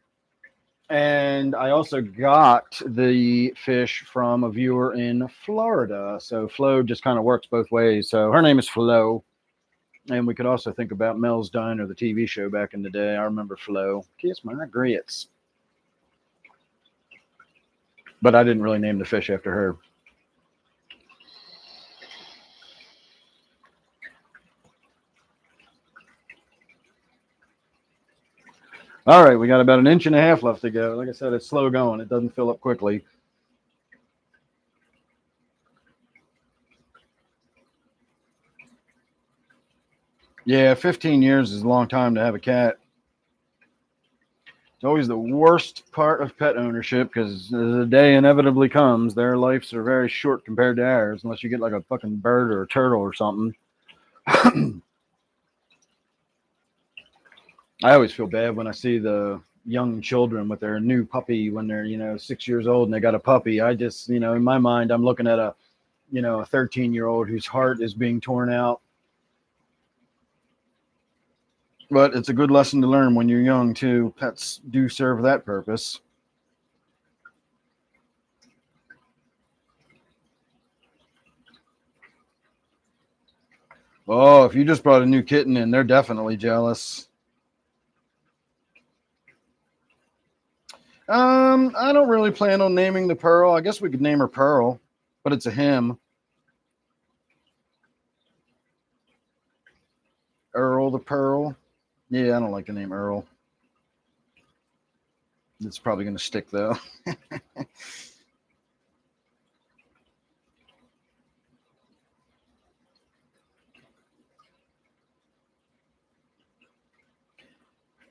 And I also got the fish from a viewer in Florida. So Flo just kind of works both ways. So her name is Flo. And we could also think about Mel's Diner, the TV show back in the day. I remember Flo. Kiss my grits. But I didn't really name the fish after her. All right, we got about 1.5 inches left to go. Like I said, it's slow going. It doesn't fill up quickly. Yeah, 15 years is a long time to have a cat. It's always the worst part of pet ownership because the day inevitably comes, their lives are very short compared to ours, unless you get like a fucking bird or a turtle or something. I always feel bad when I see the young children with their new puppy when they're 6 years old and they got a puppy. I just in my mind I'm looking at a 13-year-old whose heart is being torn out. But it's a good lesson to learn when you're young too. Pets do serve that purpose. Oh, if you just brought a new kitten in, they're definitely jealous. I don't really plan on naming the Pearl. I guess we could name her Pearl, but it's a him. Earl the Pearl. Yeah, I don't like the name Earl. It's probably going to stick though.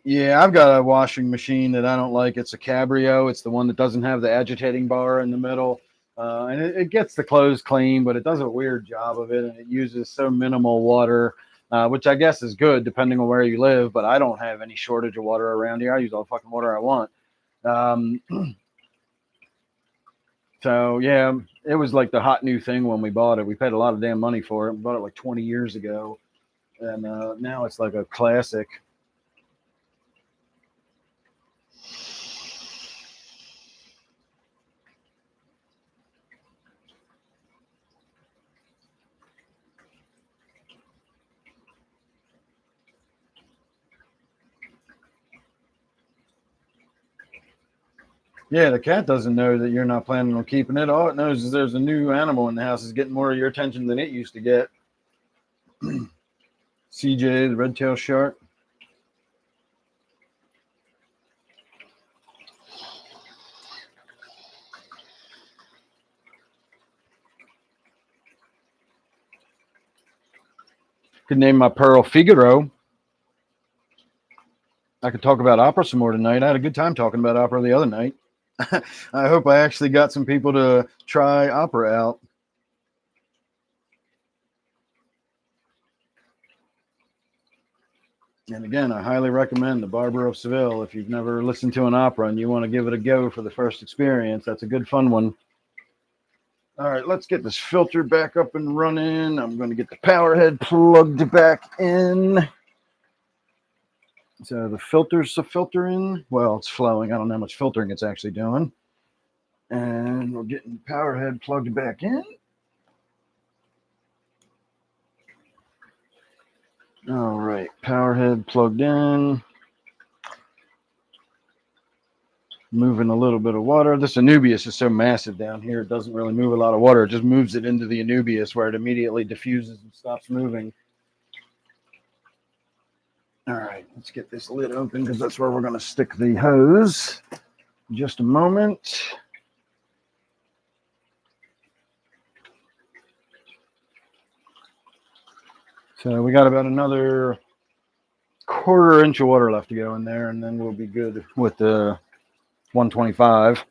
Yeah, I've got a washing machine that I don't like. It's a Cabrio. It's the one that doesn't have the agitating bar in the middle. And it gets the clothes clean, but it does a weird job of it. And it uses so minimal water, which I guess is good depending on where you live. But I don't have any shortage of water around here. I use all the fucking water I want. Um, So yeah, it was like the hot new thing when we bought it. We paid a lot of damn money for it. We bought it like 20 years ago, and now it's like a classic. Yeah, the cat doesn't know that you're not planning on keeping it. All it knows is there's a new animal in the house. It's getting more of your attention than it used to get. CJ, the red-tailed shark. Could name my pearl Figaro. I could talk about opera some more tonight. I had a good time talking about opera the other night. I hope I actually got some people to try opera out. And again, I highly recommend The Barber of Seville. If you've never listened to an opera and you want to give it a go for the first experience, that's a good fun one. All right, let's get this filter back up and running. I'm going to get the power head plugged back in. So the filter's filtering. Well, it's flowing. I don't know how much filtering it's actually doing. And we're getting the power head plugged back in. All right, power head plugged in. Moving a little bit of water. This Anubias is so massive down here, it doesn't really move a lot of water. It just moves it into the Anubias where it immediately diffuses and stops moving. All right, let's get this lid open because that's where we're going to stick the hose. Just a moment. So we got about another quarter inch of water left to go in there, and then we'll be good with the 125.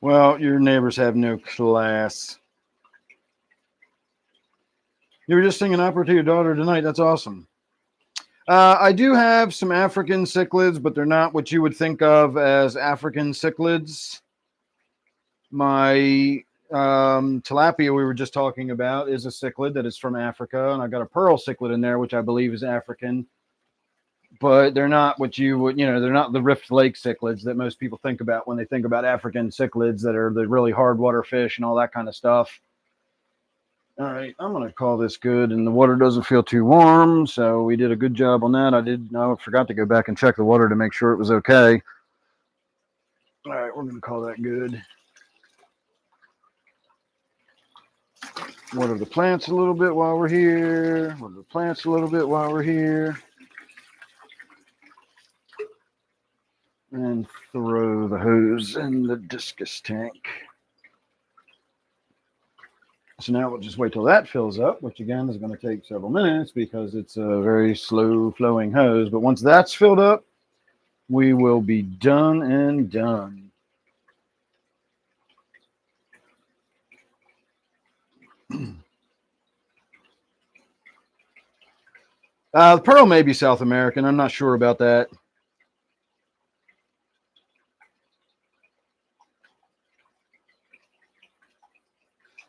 Well, your neighbors have no class. You were just singing opera to your daughter tonight. That's awesome. I do have some African cichlids, but they're not what you would think of as African cichlids. My tilapia we were just talking about is a cichlid that is from Africa, and I got a pearl cichlid in there, which I believe is African. But they're not what you would, they're not the Rift Lake cichlids that most people think about when they think about African cichlids that are the really hard water fish and all that kind of stuff. All right, I'm going to call this good, and the water doesn't feel too warm, so we did a good job on that. I forgot to go back and check the water to make sure it was okay. All right, we're going to call that good. Water the plants a little bit while we're here. Water the plants a little bit while we're here. And throw the hose in the discus tank. So now we'll just wait till that fills up, which again is going to take several minutes because it's a very slow flowing hose. But once that's filled up, we will be done and done. The pearl may be South American. I'm not sure about that.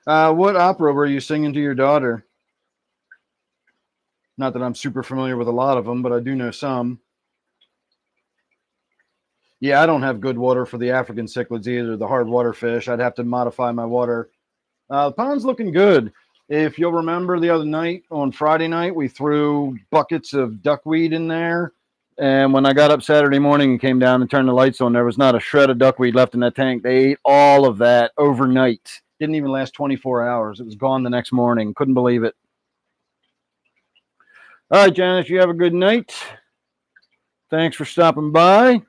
What opera were you singing to your daughter? Not that I'm super familiar with a lot of them, but I do know some. Yeah, I don't have good water for the African cichlids either, the hard water fish. I'd have to modify my water. The pond's looking good. If you'll remember the other night, on Friday night, we threw buckets of duckweed in there. And when I got up Saturday morning and came down and turned the lights on, there was not a shred of duckweed left in that tank. They ate all of that overnight. Didn't even last 24 hours. It was gone the next morning. Couldn't believe it. All right, Janice, you have a good night. Thanks for stopping by.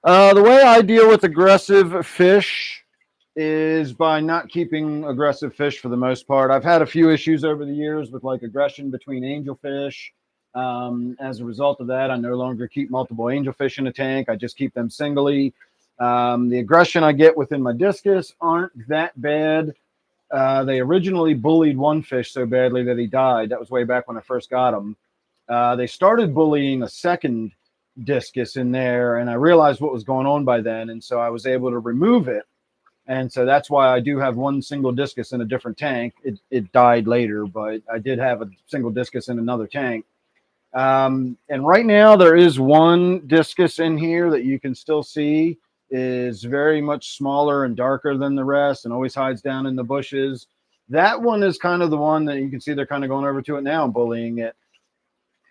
The way I deal with aggressive fish is by not keeping aggressive fish for the most part. I've had a few issues over the years with like aggression between angelfish. As a result of that, I no longer keep multiple angelfish in a tank. I just keep them singly. The aggression I get within my discus aren't that bad. They originally bullied one fish so badly that he died. That was way back when I first got him. They started bullying a second discus in there, and I realized what was going on by then, and so I was able to remove it. And so that's why I do have one single discus in a different tank. It died later, but I did have a single discus in another tank. And right now there is one discus in here that you can still see is very much smaller and darker than the rest and always hides down in the bushes. That one is kind of the one that you can see they're kind of going over to it now and bullying it.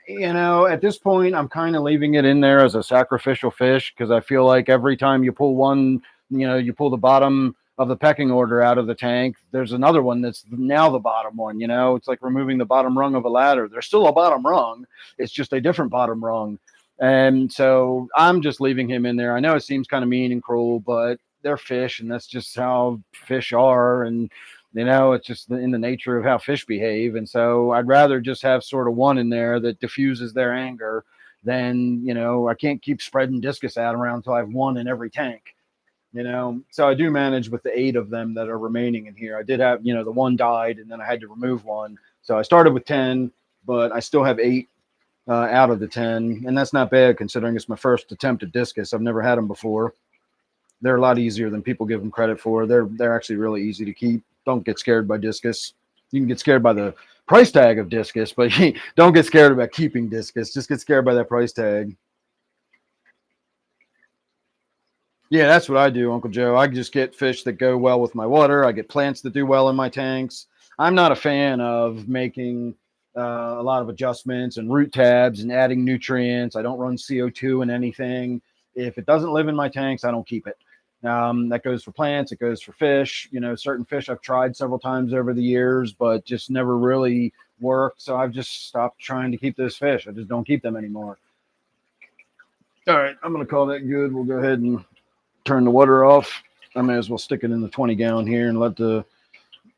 You know, at this point, I'm kind of leaving it in there as a sacrificial fish because I feel like every time you pull one, you know, you pull the bottom of the pecking order out of the tank, there's another one that's now the bottom one. You know, it's like removing the bottom rung of a ladder. There's still a bottom rung, it's just a different bottom rung. And so I'm just leaving him in there. I know it seems kind of mean and cruel, but they're fish, and that's just how fish are. And you know, it's just in the nature of how fish behave. And so I'd rather just have sort of one in there that diffuses their anger than, you know, I can't keep spreading discus out around until I have one in every tank, you know. So I do manage with the 8 of them that are remaining in here. I did have, you know, the one died and then I had to remove one. So I started with 10, but I still have 8 out of the 10. And that's not bad considering it's my first attempt at discus. I've never had them before. They're a lot easier than people give them credit for. They're actually really easy to keep. Don't get scared by discus. You can get scared by the price tag of discus, but don't get scared about keeping discus. Just get scared by that price tag. Yeah, that's what I do, Uncle Joe. I just get fish that go well with my water. I get plants that do well in my tanks. I'm not a fan of making a lot of adjustments and root tabs and adding nutrients. I don't run CO2 in anything. If it doesn't live in my tanks, I don't keep it. That goes for plants. It goes for fish. You know, certain fish I've tried several times over the years, but just never really worked. So I've just stopped trying to keep those fish. I just don't keep them anymore. All right, I'm going to call that good. We'll go ahead and turn the water off. I may as well stick it in the 20 gallon here and let the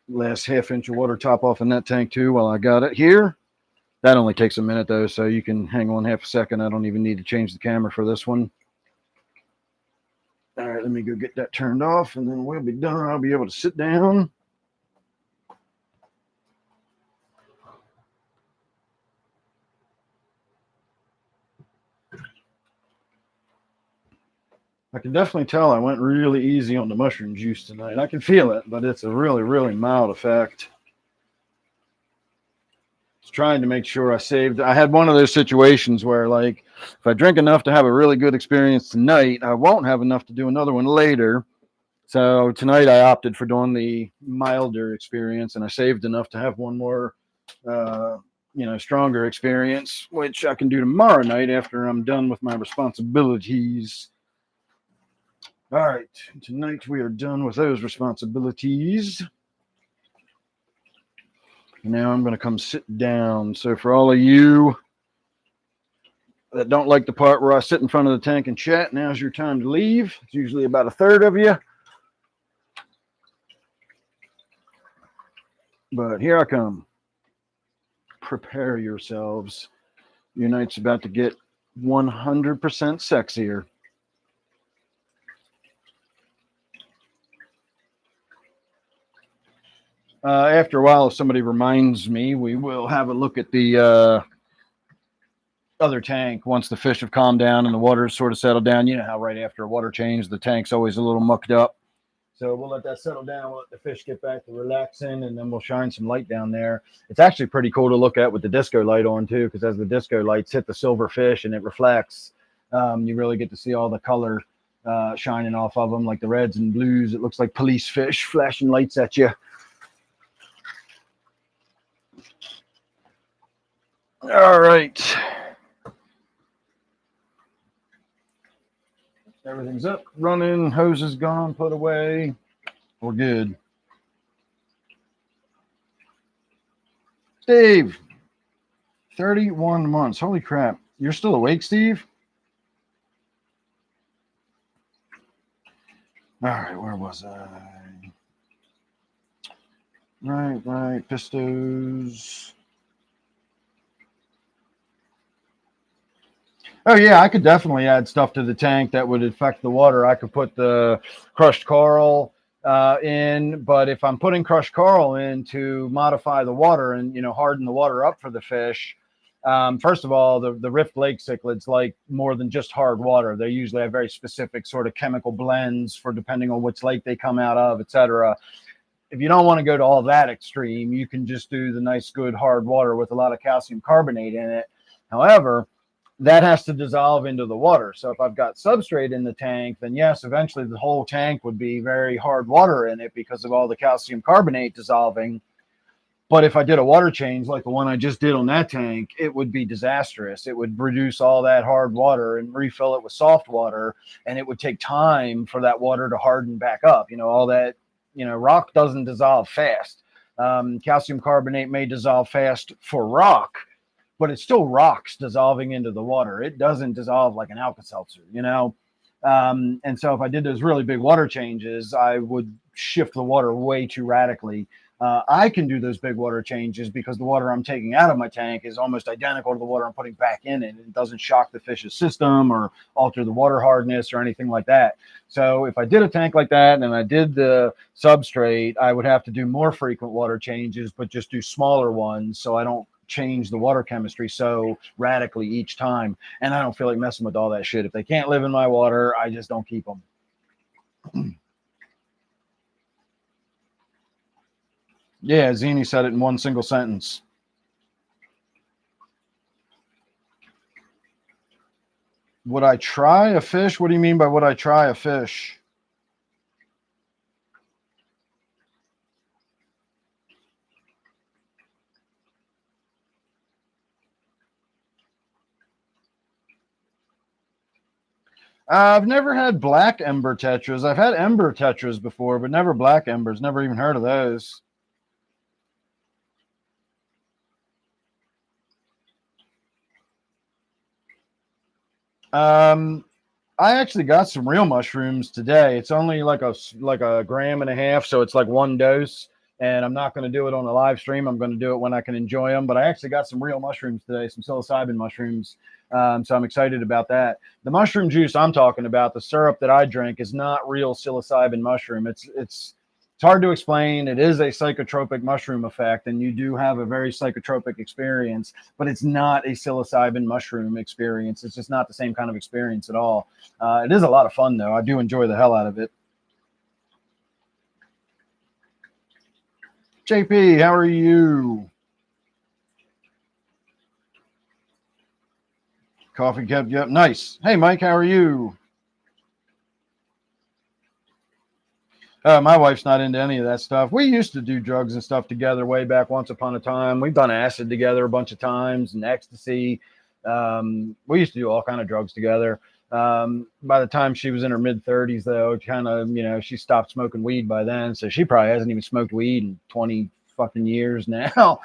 last half-inch of water top off in that tank too while I got it here. That only takes a minute though, so you can hang on half a second. I don't even need to change the camera for this one. All right, let me go get that turned off and then we'll be done. I'll be able to sit down. I can definitely tell I went really easy on the mushroom juice tonight. I can feel it, but it's a really, really mild effect. Just trying to make sure I saved. I had one of those situations where, like, if I drink enough to have a really good experience tonight, I won't have enough to do another one later. So tonight I opted for doing the milder experience, and I saved enough to have one more, stronger experience, which I can do tomorrow night after I'm done with my responsibilities. All right, tonight we are done with those responsibilities. Now I'm going to come sit down. So for all of you that don't like the part where I sit in front of the tank and chat, now's your time to leave. It's usually about a third of you. But here I come. Prepare yourselves. Your night's about to get 100% sexier. After a while, if somebody reminds me, we will have a look at the other tank once the fish have calmed down and the water's sort of settled down. You know how right after a water change, the tank's always a little mucked up. So we'll let that settle down. We'll let the fish get back to relaxing, and then we'll shine some light down there. It's actually pretty cool to look at with the disco light on, too, because as the disco lights hit the silver fish and it reflects, you really get to see all the color shining off of them, like the reds and blues. It looks like police fish flashing lights at you. All right. Everything's up, running, hose is gone, put away. We're good. Steve, 31 months. Holy crap. You're still awake, Steve? All right, where was I? Right, pistos. Oh yeah, I could definitely add stuff to the tank that would affect the water. I could put the crushed coral in, but if I'm putting crushed coral in to modify the water and harden the water up for the fish, first of all, the Rift Lake cichlids like more than just hard water. They usually have very specific sort of chemical blends for depending on which lake they come out of, etc. If you don't want to go to all that extreme, you can just do the nice, good hard water with a lot of calcium carbonate in it. However, that has to dissolve into the water. So if I've got substrate in the tank, then yes, eventually the whole tank would be very hard water in it because of all the calcium carbonate dissolving. But if I did a water change like the one I just did on that tank, it would be disastrous. It would reduce all that hard water and refill it with soft water. And it would take time for that water to harden back up. All that, rock doesn't dissolve fast. Calcium carbonate may dissolve fast for rock, but it's still rocks dissolving into the water. It doesn't dissolve like an Alka-Seltzer. And so if I did those really big water changes, I would shift the water way too radically. I can do those big water changes because the water I'm taking out of my tank is almost identical to the water I'm putting back in it. It doesn't shock the fish's system or alter the water hardness or anything like that. So if I did a tank like that and I did the substrate, I would have to do more frequent water changes, but just do smaller ones so I don't change the water chemistry so radically each time. And I don't feel like messing with all that shit. If they can't live in my water, I just don't keep them. Yeah, Zini said it in one single sentence. Would I try a fish? What do you mean by would I try a fish? I've never had black ember tetras. I've had ember tetras before, but never black embers. Never even heard of those. Um, I actually got some real mushrooms today. It's only like a gram and a half, so it's like one dose. And I'm not going to do it on a live stream. I'm going to do it when I can enjoy them. But I actually got some real mushrooms today, some psilocybin mushrooms. So I'm excited about that. The mushroom juice I'm talking about, the syrup that I drink, is not real psilocybin mushroom. It's hard to explain. It is a psychotropic mushroom effect, and you do have a very psychotropic experience, but it's not a psilocybin mushroom experience. It's just not the same kind of experience at all. It is a lot of fun, though. I do enjoy the hell out of it. JP, how are you? Coffee kept you up. Nice. Hey, Mike, how are you? My wife's not into any of that stuff. We used to do drugs and stuff together way back once upon a time. We've done acid together a bunch of times and ecstasy. We used to do all kind of drugs together. By the time she was in her mid 30s, though, kind of, she stopped smoking weed by then. So she probably hasn't even smoked weed in 20 fucking years now.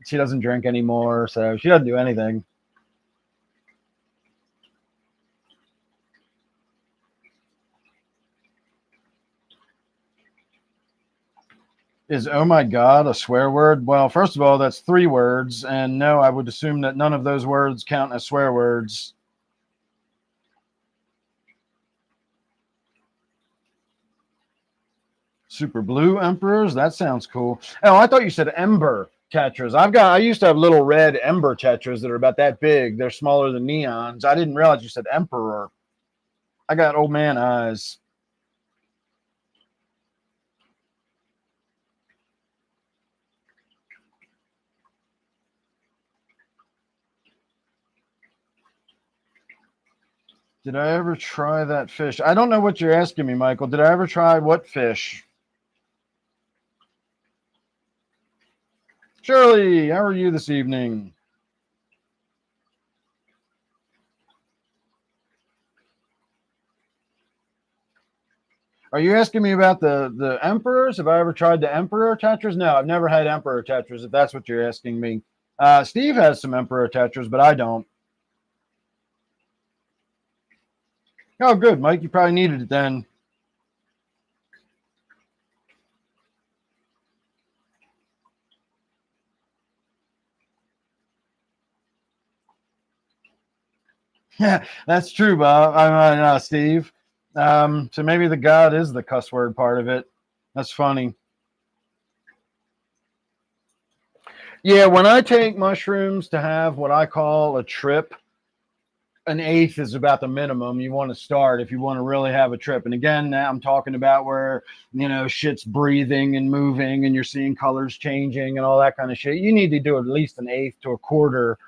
She doesn't drink anymore. So she doesn't do anything. Is "oh my God" a swear word? Well, first of all, that's 3 words, and no, I would assume that none of those words count as swear words. Super blue emperors? That sounds cool. Oh, I thought you said ember tetras. I used to have little red ember tetras that are about that big. They're smaller than neons. I didn't realize you said emperor. I got old man eyes. Did I ever try that fish? I don't know what you're asking me, Michael. Did I ever try what fish? Shirley, how are you this evening? Are you asking me about the emperors? Have I ever tried the emperor tetras? No, I've never had emperor tetras. If that's what you're asking me, Steve has some emperor tetras, but I don't. Oh, good, Mike. You probably needed it then. Yeah, that's true, Bob. Steve. So maybe the God is the cuss word part of it. That's funny. Yeah, when I take mushrooms to have what I call a trip, an eighth is about the minimum you want to start if you want to really have a trip. And again, now I'm talking about where, shit's breathing and moving and you're seeing colors changing and all that kind of shit. You need to do at least an eighth to a quarter,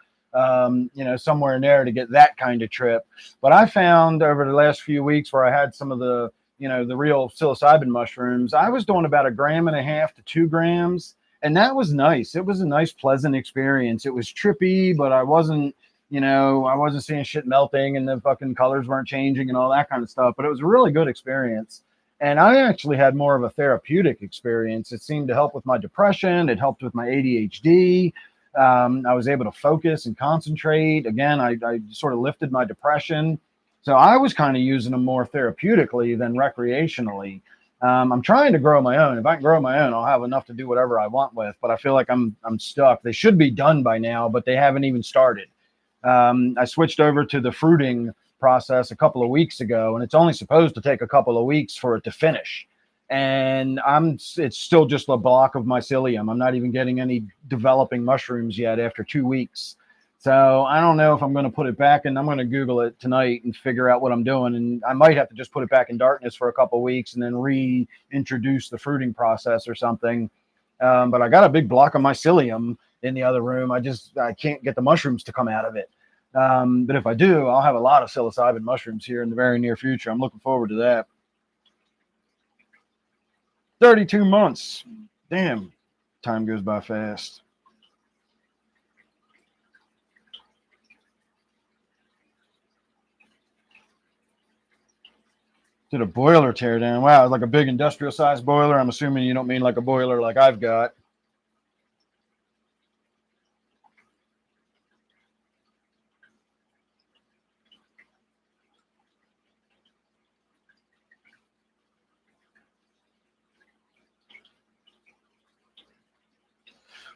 somewhere in there to get that kind of trip. But I found over the last few weeks where I had some of the, the real psilocybin mushrooms, I was doing about 1.5 to 2 grams. And that was nice. It was a nice, pleasant experience. It was trippy, but I wasn't seeing shit melting and the fucking colors weren't changing and all that kind of stuff, but it was a really good experience. And I actually had more of a therapeutic experience. It seemed to help with my depression. It helped with my ADHD. I was able to focus and concentrate. Again, I sort of lifted my depression. So I was kind of using them more therapeutically than recreationally. I'm trying to grow my own. If I can grow my own, I'll have enough to do whatever I want with. But I feel like I'm stuck. They should be done by now, but they haven't even started. I switched over to the fruiting process a couple of weeks ago, and it's only supposed to take a couple of weeks for it to finish. And it's still just a block of mycelium. I'm not even getting any developing mushrooms yet after 2 weeks. So I don't know if I'm going to put it back, and I'm going to Google it tonight and figure out what I'm doing. And I might have to just put it back in darkness for a couple of weeks and then reintroduce the fruiting process or something. But I got a big block of mycelium in the other room. I can't get the mushrooms to come out of it. But if I do, I'll have a lot of psilocybin mushrooms here in the very near future. I'm looking forward to that. 32 months. Damn, time goes by fast. Did a boiler tear down. Wow, it's like a big industrial sized boiler. I'm assuming you don't mean like a boiler like I've got.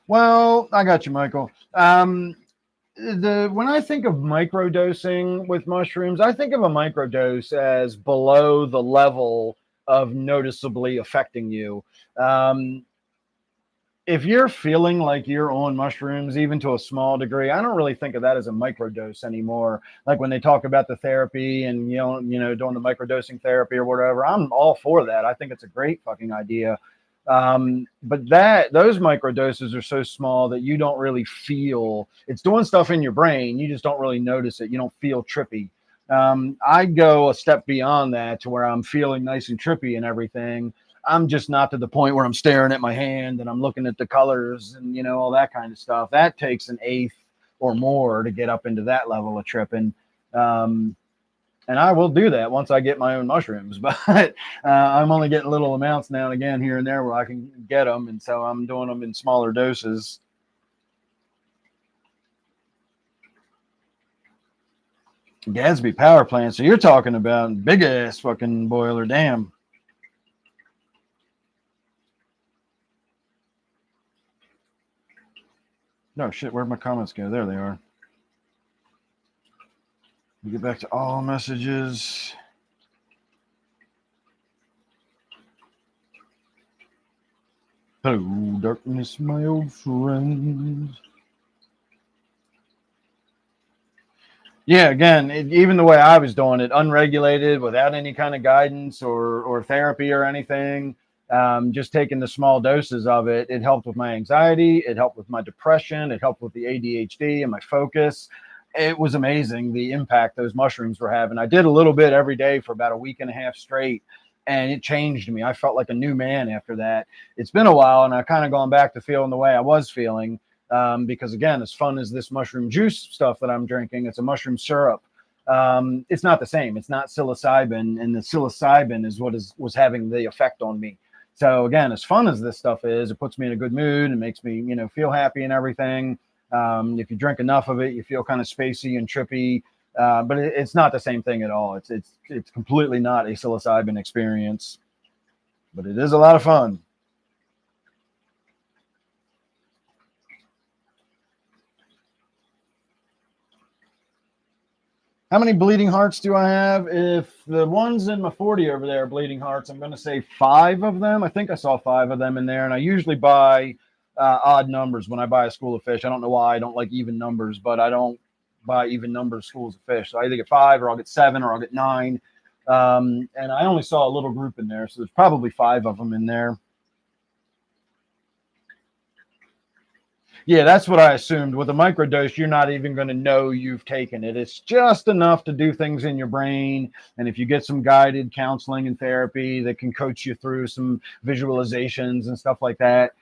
Well, I got you, Michael. When I think of microdosing with mushrooms, I think of a microdose as below the level of noticeably affecting you. Um, if you're feeling like you're on mushrooms, even to a small degree, I don't really think of that as a microdose anymore. Like when they talk about the therapy and doing the microdosing therapy or whatever, I'm all for that. I think it's a great fucking idea. But those microdoses are so small that you don't really feel it's doing stuff in your brain. You just don't really notice it. You don't feel trippy. I go a step beyond that to where I'm feeling nice and trippy and everything. I'm just not to the point where I'm staring at my hand and I'm looking at the colors and all that kind of stuff. That takes an eighth or more to get up into that level of tripping. Um, and I will do that once I get my own mushrooms, but I'm only getting little amounts now and again here and there where I can get them, and so I'm doing them in smaller doses. Gadsby power plant. So you're talking about big ass fucking boiler. Damn. No shit. Where'd my comments go? There they are. We get back to all messages. Hello, darkness, my old friend. Yeah, again, even the way I was doing it, unregulated, without any kind of guidance or therapy or anything, just taking the small doses of it, it helped with my anxiety, it helped with my depression, it helped with the ADHD and my focus. It was amazing the impact those mushrooms were having. I did a little bit every day for about a week and a half straight, and it changed me. I felt like a new man after that. It's been a while, and I've kind of gone back to feeling the way I was feeling. Because again, as fun as this mushroom juice stuff that I'm drinking, it's a mushroom syrup. It's not the same. It's not psilocybin, and the psilocybin is what was having the effect on me. So again, as fun as this stuff is, it puts me in a good mood and makes me, feel happy and everything. If you drink enough of it, you feel kind of spacey and trippy. But it's not the same thing at all. It's completely not a psilocybin experience, but it is a lot of fun. How many bleeding hearts do I have? If the ones in my 40 over there are bleeding hearts, I'm going to say 5 of them. I think I saw 5 of them in there. And I usually buy odd numbers when I buy a school of fish. I don't know why I don't like even numbers, but I don't buy even number schools of fish. So I either get 5 or I'll get 7 or I'll get 9. And I only saw a little group in there. So there's probably 5 of them in there. Yeah, that's what I assumed. With a microdose, you're not even going to know you've taken it. It's just enough to do things in your brain. And if you get some guided counseling and therapy that can coach you through some visualizations and stuff like that,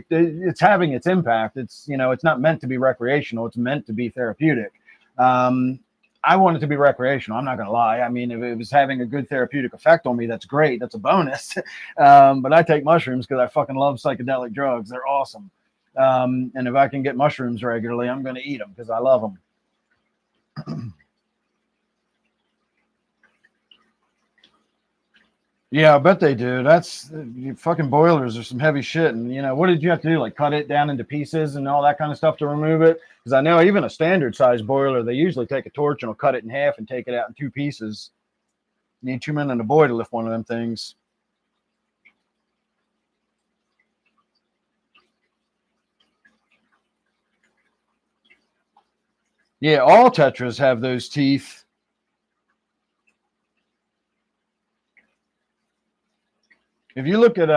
it's having its impact. It's, it's not meant to be recreational. It's meant to be therapeutic. I want it to be recreational. I'm not going to lie. I mean, if it was having a good therapeutic effect on me, that's great. That's a bonus. But I take mushrooms because I fucking love psychedelic drugs. They're awesome. And if I can get mushrooms regularly, I'm going to eat them because I love them. Yeah, I bet they do. That's fucking boilers are some heavy shit. And what did you have to do? Like cut it down into pieces and all that kind of stuff to remove it? Because I know even a standard size boiler, they usually take a torch and will cut it in half and take it out in 2 pieces. You need 2 men and a boy to lift one of them things. Yeah, all tetras have those teeth. If you look at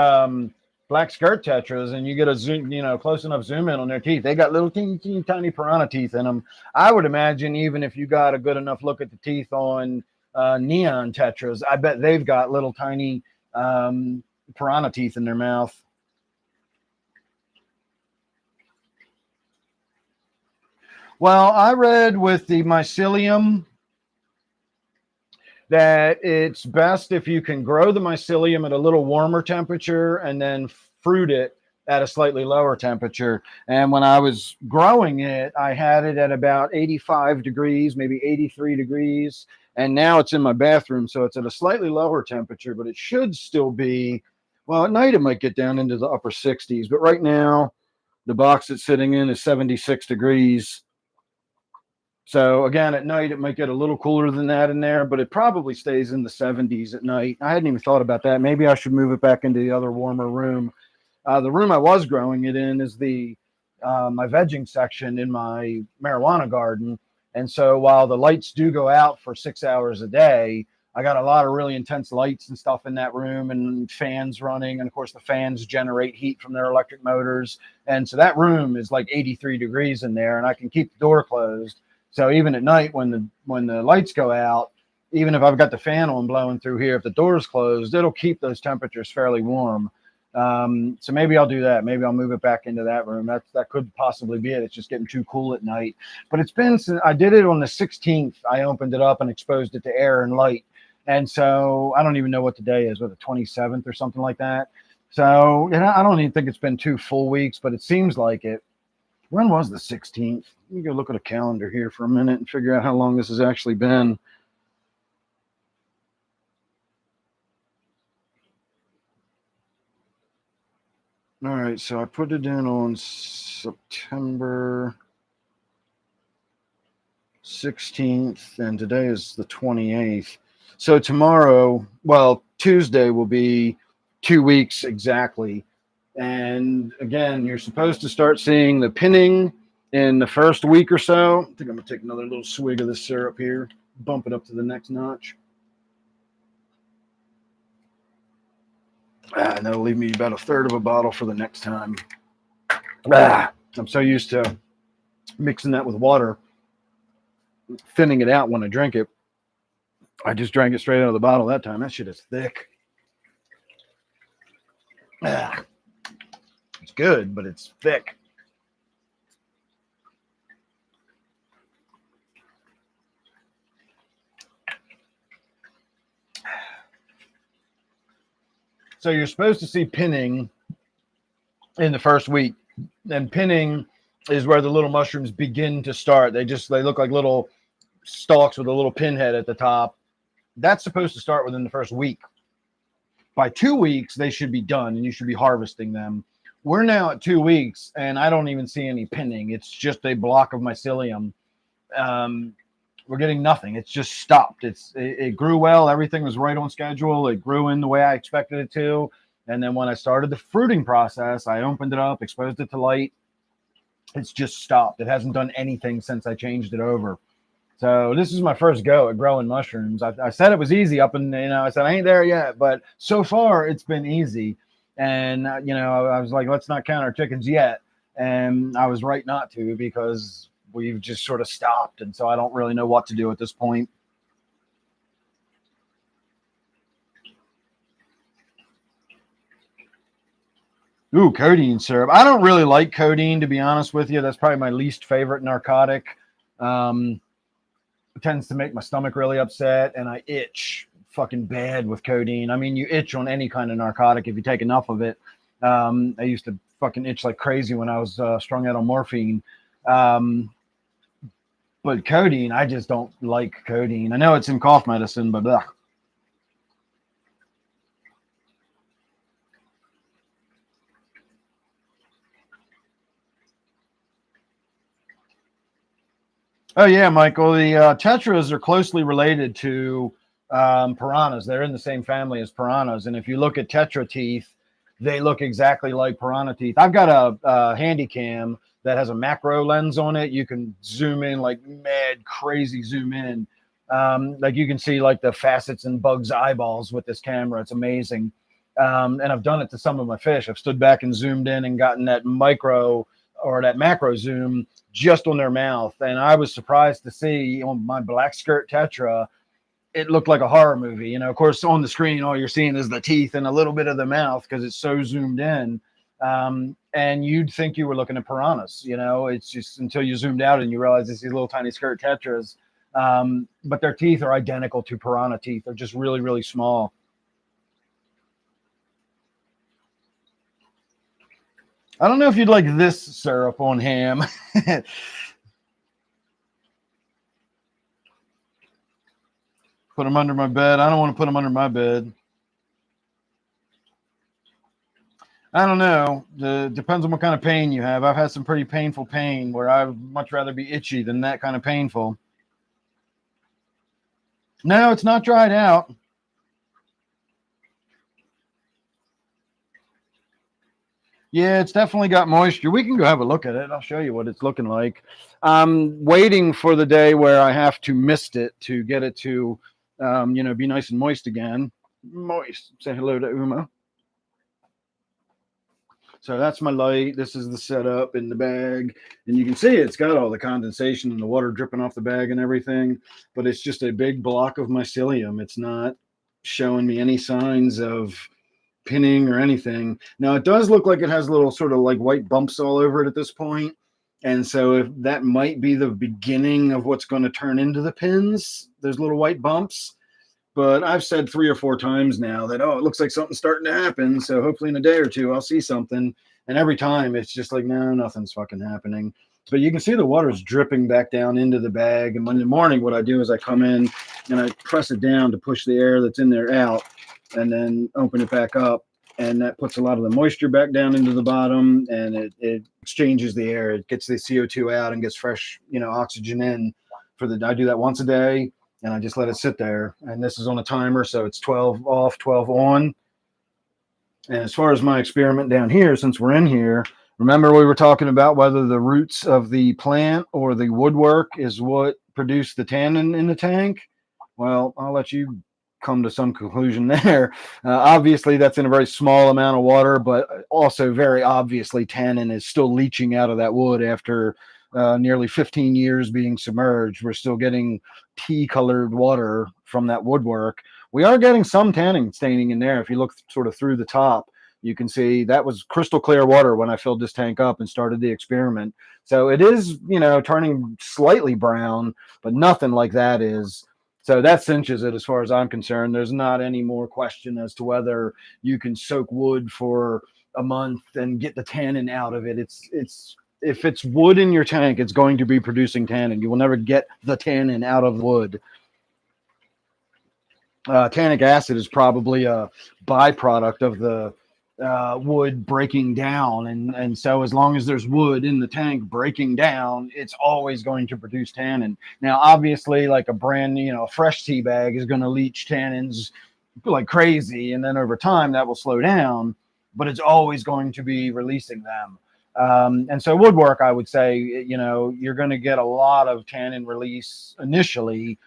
black skirt tetras and you get a zoom, close enough zoom in on their teeth, they got little teeny tiny piranha teeth in them. I would imagine even if you got a good enough look at the teeth on neon tetras, I bet they've got little tiny piranha teeth in their mouth. Well, I read with the mycelium that it's best if you can grow the mycelium at a little warmer temperature and then fruit it at a slightly lower temperature. And when I was growing it, I had it at about 85 degrees, maybe 83 degrees. And now it's in my bathroom, so it's at a slightly lower temperature, but it should still be, well, at night it might get down into the upper 60s. But right now, the box it's sitting in is 76 degrees. So again, at night, it might get a little cooler than that in there, but it probably stays in the 70s at night. I hadn't even thought about that. Maybe I should move it back into the other warmer room. The room I was growing it in is my vegging section in my marijuana garden. And so while the lights do go out for 6 hours a day, I got a lot of really intense lights and stuff in that room and fans running. And of course, the fans generate heat from their electric motors. And so that room is like 83 degrees in there, and I can keep the door closed. So even at night when the lights go out, even if I've got the fan on blowing through here, if the door's closed, it'll keep those temperatures fairly warm. So maybe I'll do that. Maybe I'll move it back into that room. That could possibly be it. It's just getting too cool at night. But it's been since I did it on the 16th. I opened it up and exposed it to air and light. And so I don't even know what the day is, the 27th or something like that. So I don't even think it's been 2 full weeks, but it seems like it. When was the 16th? Let me go look at a calendar here for a minute and figure out how long this has actually been. All right, so I put it in on September 16th, and today is the 28th. So tomorrow, Tuesday will be 2 weeks exactly. And again, you're supposed to start seeing the pinning in the first week or so. I think I'm going to take another little swig of this syrup here, bump it up to the next notch. And that'll leave me about 1/3 of a bottle for the next time. I'm so used to mixing that with water, thinning it out when I drink it. I just drank it straight out of the bottle that time. That shit is thick. It's good, but it's thick. So you're supposed to see pinning in the first week. And pinning is where the little mushrooms begin to start. They look like little stalks with a little pinhead at the top. That's supposed to start within the first week. By 2 weeks, they should be done and you should be harvesting them. We're now at 2 weeks and I don't even see any pinning. It's just a block of mycelium, we're getting nothing. It's just stopped. It grew well. Everything was right on schedule. It grew in the way I expected it to. And then when I started the fruiting process, I opened it up, exposed it to light. It's just stopped. It hasn't done anything since I changed it over. So this is my first go at growing mushrooms. I said it was easy up and, I said, I ain't there yet, but so far it's been easy. And, I was like, let's not count our chickens yet. And I was right not to, because we've just sort of stopped. And so I don't really know what to do at this point. Ooh, codeine syrup. I don't really like codeine, to be honest with you. That's probably my least favorite narcotic. It tends to make my stomach really upset, and I itch fucking bad with codeine. I mean, you itch on any kind of narcotic if you take enough of it. I used to fucking itch like crazy when I was strung out on morphine. But codeine, I just don't like codeine. I know it's in cough medicine, but ugh. Oh yeah, Michael. The tetras are closely related to piranhas. They're in the same family as piranhas, and if you look at tetra teeth, they look exactly like piranha teeth. I've got a handy cam that has a macro lens on it. You can zoom in like mad, crazy zoom in. Like you can see like the facets in bugs' eyeballs with this camera. It's amazing. And I've done it to some of my fish. I've stood back and zoomed in and gotten that micro or that macro zoom just on their mouth. And I was surprised to see on my black skirt tetra, it looked like a horror movie. Of course, on the screen, all you're seeing is the teeth and a little bit of the mouth because it's so zoomed in. And you'd think you were looking at piranhas. It's just until you zoomed out and you realize it's these little tiny skirt tetras. But their teeth are identical to piranha teeth. They're just really, really small. I don't know if you'd like this syrup on ham. Put them under my bed. I don't want to put them under my bed. I don't know. Depends on what kind of pain you have. I've had some pretty painful pain where I would much rather be itchy than that kind of painful. No, it's not dried out. Yeah, it's definitely got moisture. We can go have a look at it. I'll show you what it's looking like. I'm waiting for the day where I have to mist it to get it to, be nice and moist again. Moist. Say hello to Uma. So that's my light. This is the setup in the bag. And you can see it's got all the condensation and the water dripping off the bag and everything. But it's just a big block of mycelium. It's not showing me any signs of pinning or anything. Now it does look like it has little sort of like white bumps all over it at this point. And so if that might be the beginning of what's going to turn into the pins, there's little white bumps. But I've said 3 or 4 times now that, it looks like something's starting to happen. So hopefully in a day or two, I'll see something. And every time it's just like, no, nothing's fucking happening. But you can see the water's dripping back down into the bag. And in the morning, what I do is I come in and I press it down to push the air that's in there out, and then open it back up, and that puts a lot of the moisture back down into the bottom, and it exchanges the air. It gets the CO2 out and gets fresh, oxygen in. I do that once a day, and I just let it sit there. And this is on a timer, so it's 12 off, 12 on. And as far as my experiment down here, since we're in here, remember we were talking about whether the roots of the plant or the woodwork is what produced the tannin in the tank. Well, I'll let you come to some conclusion there. Obviously, that's in a very small amount of water, but also very obviously tannin is still leaching out of that wood after nearly 15 years being submerged. We're still getting tea-colored water from that woodwork. We are getting some tannin staining in there. If you look sort of through the top, you can see that was crystal clear water when I filled this tank up and started the experiment. So it is, turning slightly brown, but nothing like that is. So that cinches it as far as I'm concerned. There's not any more question as to whether you can soak wood for a month and get the tannin out of it. It's if it's wood in your tank, it's going to be producing tannin. You will never get the tannin out of wood. Tannic acid is probably a byproduct of the wood breaking down. And so as long as there's wood in the tank breaking down, it's always going to produce tannin. Now, obviously, like a a fresh tea bag is going to leach tannins like crazy. And then over time that will slow down, but it's always going to be releasing them. And so woodwork, I would say, you're going to get a lot of tannin release initially,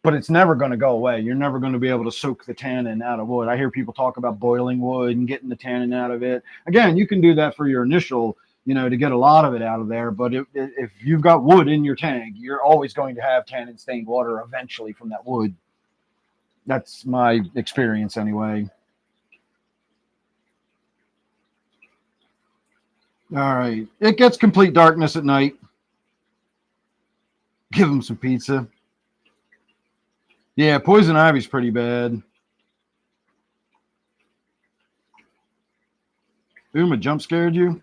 but it's never going to go away. You're never going to be able to soak the tannin out of wood. I hear people talk about boiling wood and getting the tannin out of it. Again, you can do that for your initial, to get a lot of it out of there. But if you've got wood in your tank, you're always going to have tannin stained water eventually from that wood. That's my experience anyway. All right. It gets complete darkness at night. Give them some pizza. Yeah, poison ivy's pretty bad. Uma jump scared you?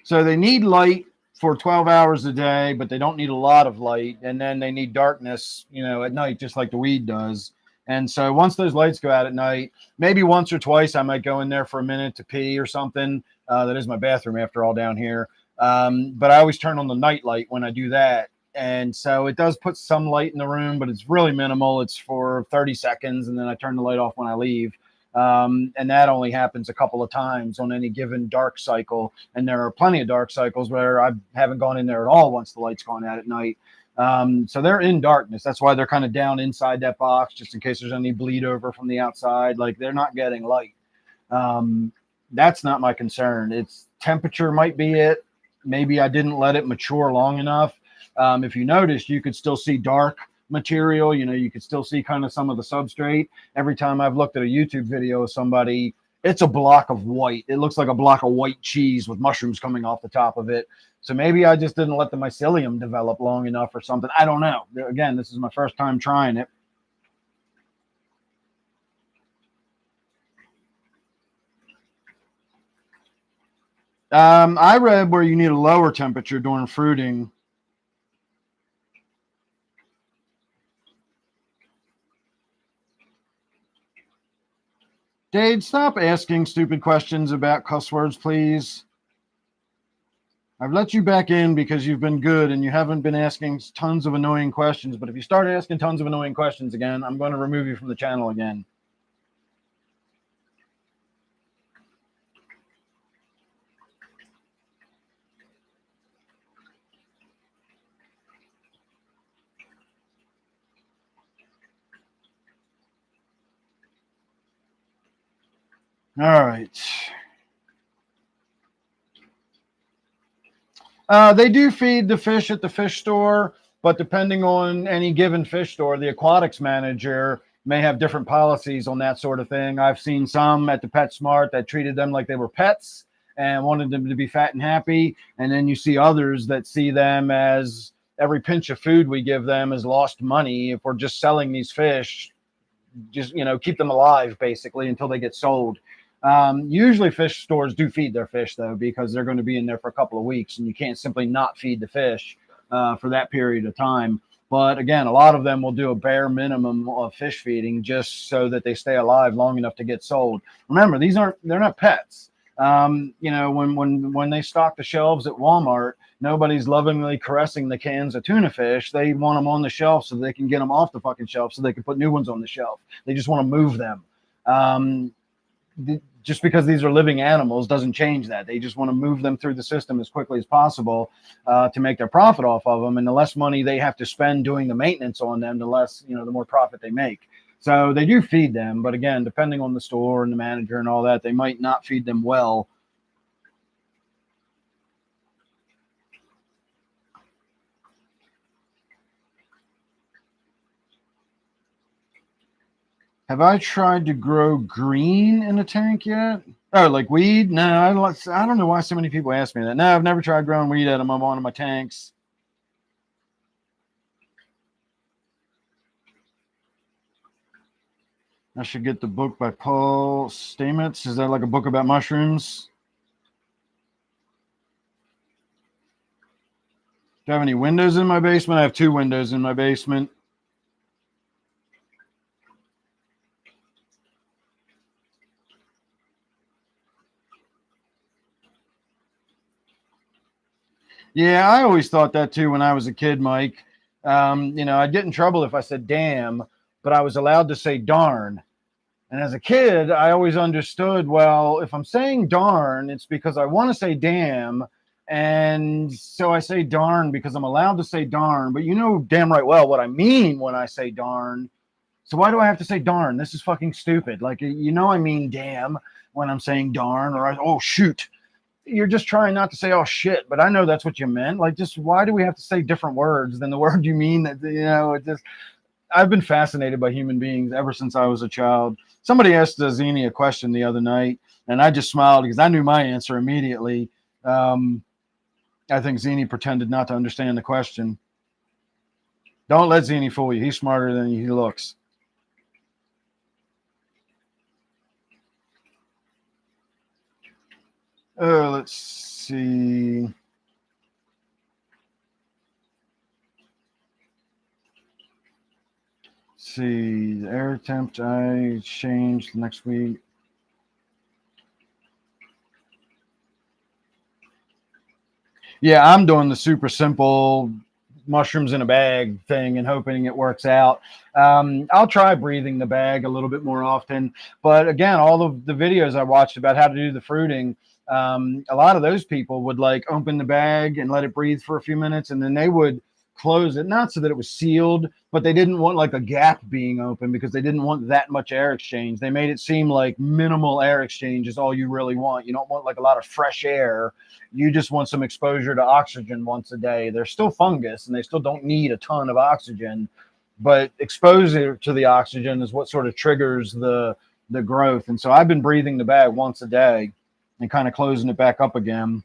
So they need light for 12 hours a day, but they don't need a lot of light. And then they need darkness, at night, just like the weed does. And so once those lights go out at night, maybe once or twice, I might go in there for a minute to pee or something. That is my bathroom after all down here. But I always turn on the night light when I do that. And so it does put some light in the room, but it's really minimal. It's for 30 seconds. And then I turn the light off when I leave. And that only happens a couple of times on any given dark cycle. And there are plenty of dark cycles where I haven't gone in there at all once the light's gone out at night. So they're in darkness. That's why they're kind of down inside that box, just in case there's any bleed over from the outside. Like they're not getting light. That's not my concern. It's temperature might be it. Maybe I didn't let it mature long enough. If you notice, you could still see dark material. You could still see kind of some of the substrate. Every time I've looked at a YouTube video of somebody, it's a block of white. It looks like a block of white cheese with mushrooms coming off the top of it. So maybe I just didn't let the mycelium develop long enough or something. I don't know. Again, this is my first time trying it. I read where you need a lower temperature during fruiting. Dade, stop asking stupid questions about cuss words, please. I've let you back in because you've been good and you haven't been asking tons of annoying questions. But if you start asking tons of annoying questions again, I'm going to remove you from the channel again. All right. They do feed the fish at the fish store, but depending on any given fish store, the aquatics manager may have different policies on that sort of thing. I've seen some at the PetSmart that treated them like they were pets and wanted them to be fat and happy. And then you see others that see them as every pinch of food we give them is lost money. If we're just selling these fish, just, keep them alive basically until they get sold. Usually fish stores do feed their fish though, because they're going to be in there for a couple of weeks and you can't simply not feed the fish for that period of time. But again, a lot of them will do a bare minimum of fish feeding just so that they stay alive long enough to get sold. Remember, they're not pets. When they stock the shelves at Walmart, nobody's lovingly caressing the cans of tuna fish. They want them on the shelf so they can get them off the fucking shelf so they can put new ones on the shelf. They just want to move them. Just because these are living animals doesn't change that. They just want to move them through the system as quickly as possible to make their profit off of them. And the less money they have to spend doing the maintenance on them, the less, the more profit they make. So they do feed them. But again, depending on the store and the manager and all that, they might not feed them well. Have I tried to grow green in a tank yet? Oh, like weed? No, I don't know why so many people ask me that. No, I've never tried growing weed out of one of my tanks. I should get the book by Paul Stamets. Is that like a book about mushrooms? Do I have any windows in my basement? I have 2 windows in my basement. Yeah, I always thought that too when I was a kid, Mike. I'd get in trouble if I said damn, but I was allowed to say darn. And as a kid, I always understood, well, if I'm saying darn, it's because I want to say damn. And so I say darn because I'm allowed to say darn. But you know damn right well what I mean when I say darn. So why do I have to say darn? This is fucking stupid. Like, I mean damn when I'm saying darn, or oh, shoot. You're just trying not to say oh shit, but I know that's what you meant. Like, just why do we have to say different words than the word you mean? That it just. I've been fascinated by human beings ever since I was a child. Somebody asked Zini a question the other night, and I just smiled because I knew my answer immediately. I think Zini pretended not to understand the question. Don't let Zini fool you. He's smarter than he looks. Let's see. The air temp I changed next week. Yeah, I'm doing the super simple mushrooms in a bag thing and hoping it works out. I'll try breathing the bag a little bit more often. But again, all of the videos I watched about how to do the fruiting, a lot of those people would like open the bag and let it breathe for a few minutes, and then they would close it, not so that it was sealed, but they didn't want like a gap being open because they didn't want that much air exchange. They made it seem like minimal air exchange is all you really want. You don't want like a lot of fresh air. You just want some exposure to oxygen once a day. They're still fungus and they still don't need a ton of oxygen, but exposure to the oxygen is what sort of triggers the growth. And so I've been breathing the bag once a day and kind of closing it back up again.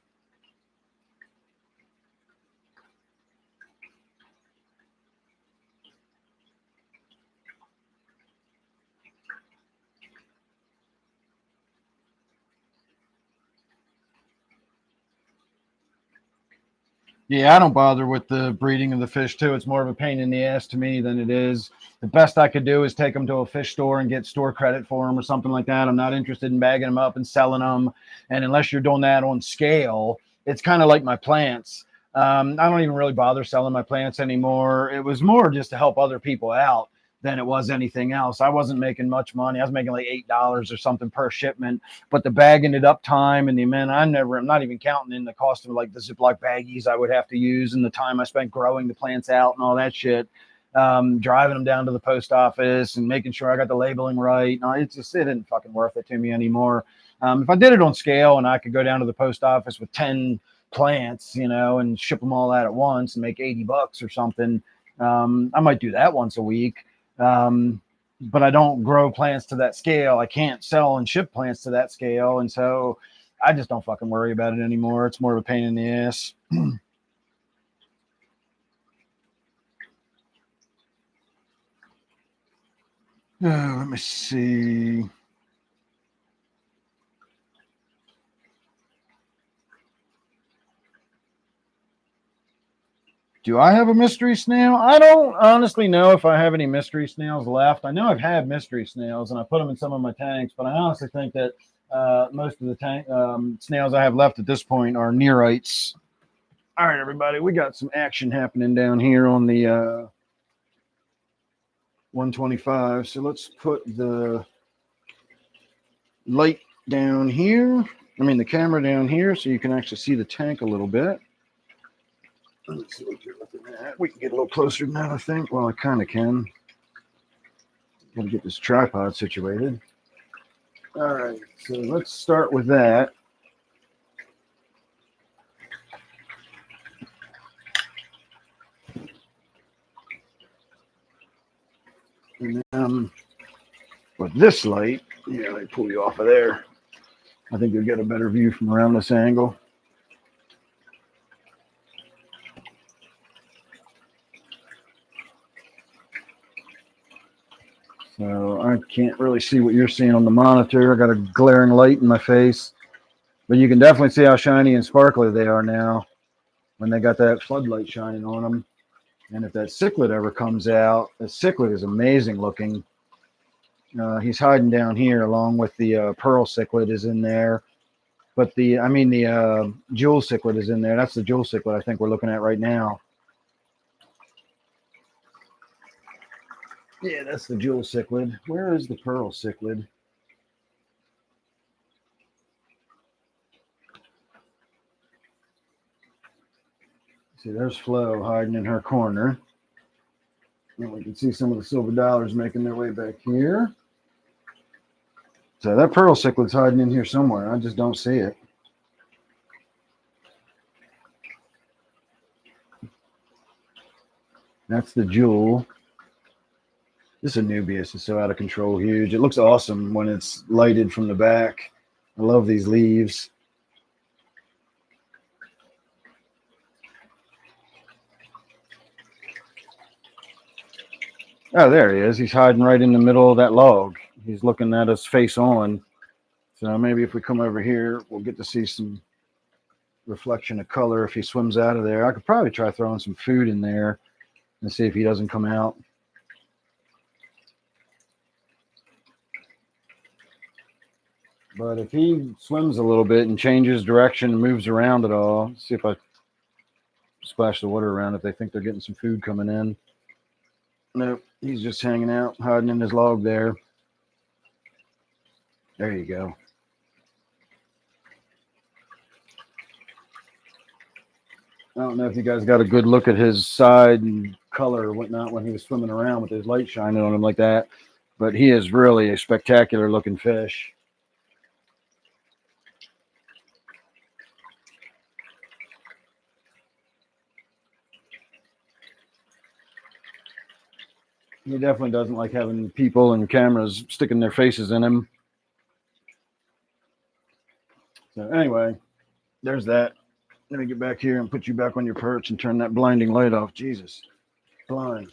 Yeah, I don't bother with the breeding of the fish too. It's more of a pain in the ass to me than it is. The best I could do is take them to a fish store and get store credit for them or something like that. I'm not interested in bagging them up and selling them. And unless you're doing that on scale, it's kind of like my plants. I don't even really bother selling my plants anymore. It was more just to help other people out than it was anything else. I wasn't making much money. I was making like $8 or something per shipment, but the bagging it up time and the amount I'm not even counting in the cost of like the Ziploc baggies I would have to use and the time I spent growing the plants out and all that shit. Driving them down to the post office and making sure I got the labeling right. No, it isn't fucking worth it to me anymore. If I did it on scale and I could go down to the post office with 10 plants, and ship them all out at once and make $80 or something, I might do that once a week. But I don't grow plants to that scale. I can't sell and ship plants to that scale. And so I just don't fucking worry about it anymore. It's more of a pain in the ass. Let me see. Do I have a mystery snail? I don't honestly know if I have any mystery snails left. I know I've had mystery snails and I put them in some of my tanks, but I honestly think that most of the snails I have left at this point are neorites. All right, everybody, we got some action happening down here on the 125. So let's put the light down here. I mean, the camera down here so you can actually see the tank a little bit. Let's see what you're looking at. We can get a little closer than that, I think. Well, I kind of can. Got to get this tripod situated. All right, so let's start with that. And then with this light, let me pull you off of there. I think you'll get a better view from around this angle. So I can't really see what you're seeing on the monitor. I got a glaring light in my face, but you can definitely see how shiny and sparkly they are now when they got that floodlight shining on them. And if that cichlid ever comes out, the cichlid is amazing looking. He's hiding down here along with the pearl cichlid is in there. But the jewel cichlid is in there. That's the jewel cichlid I think we're looking at right now. Yeah, that's the jewel cichlid. Where is the pearl cichlid? See, there's Flo hiding in her corner. And we can see some of the silver dollars making their way back here. So that pearl cichlid's hiding in here somewhere. I just don't see it. That's the jewel. This Anubias is so out of control huge. It looks awesome when it's lighted from the back. I love these leaves. Oh, there he is. He's hiding right in the middle of that log. He's looking at us face on. So maybe if we come over here, we'll get to see some reflection of color if he swims out of there. I could probably try throwing some food in there and see if he doesn't come out. But if he swims a little bit and changes direction and moves around at all, see if I splash the water around if they think they're getting some food coming in. Nope, he's just hanging out, hiding in his log there. There you go. I don't know if you guys got a good look at his side and color or whatnot when he was swimming around with his light shining on him like that, but he is really a spectacular looking fish. He definitely doesn't like having people and cameras sticking their faces in him. So anyway, there's that. Let me get back here and put you back on your perch and turn that blinding light off. Jesus, blind.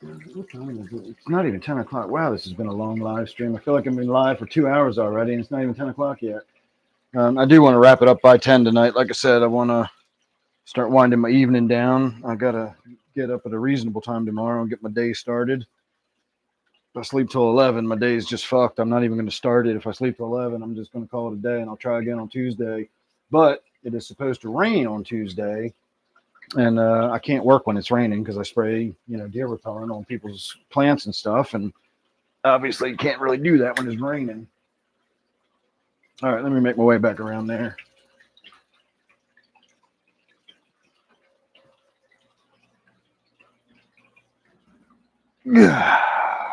What time is it? It's not even 10 o'clock. Wow, this has been a long live stream. I feel like I've been live for 2 hours already, and it's not even 10 o'clock yet. I do want to wrap it up by 10 tonight. Like I said, I want to start winding my evening down. I got to get up at a reasonable time tomorrow and get my day started. If I sleep till 11, my day is just fucked. I'm not even going to start it. If I sleep till 11, I'm just going to call it a day, and I'll try again on Tuesday. But it is supposed to rain on Tuesday, and I can't work when it's raining because I spray, deer repellent on people's plants and stuff, and obviously you can't really do that when it's raining. All right, let me make my way back around there.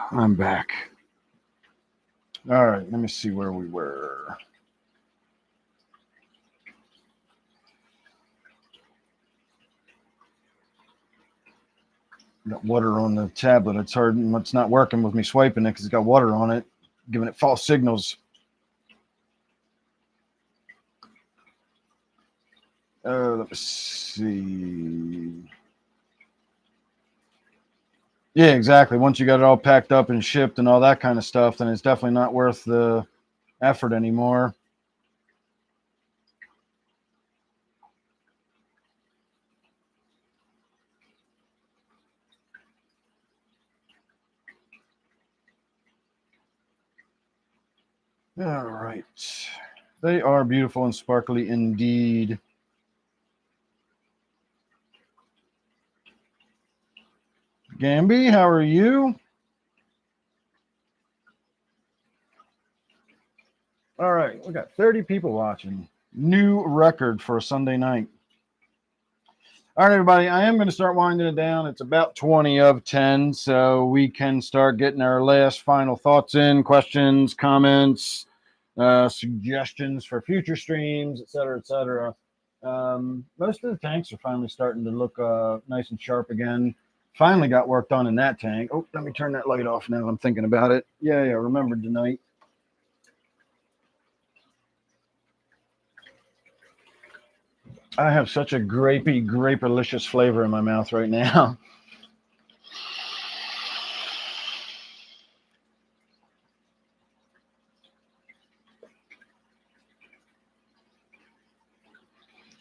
I'm back. All right, let me see where we were. Got water on the tablet. It's hard. It's not working with me swiping it because it's got water on it, giving it false signals. Let's see. Yeah, exactly. Once you got it all packed up and shipped and all that kind of stuff, then it's definitely not worth the effort anymore. All right. They are beautiful and sparkly indeed. Gamby, how are you? All right, we got 30 people watching. New record for a Sunday night. All right, everybody, I am going to start winding it down. It's about 20 of 10, so we can start getting our last final thoughts in, questions, comments, suggestions for future streams, et cetera, et cetera. Most of the tanks are finally starting to look nice and sharp again. Finally got work done in that tank. Oh, let me turn that light off now. I'm thinking about it. Yeah, remembered tonight. I have such a grapelicious flavor in my mouth right now.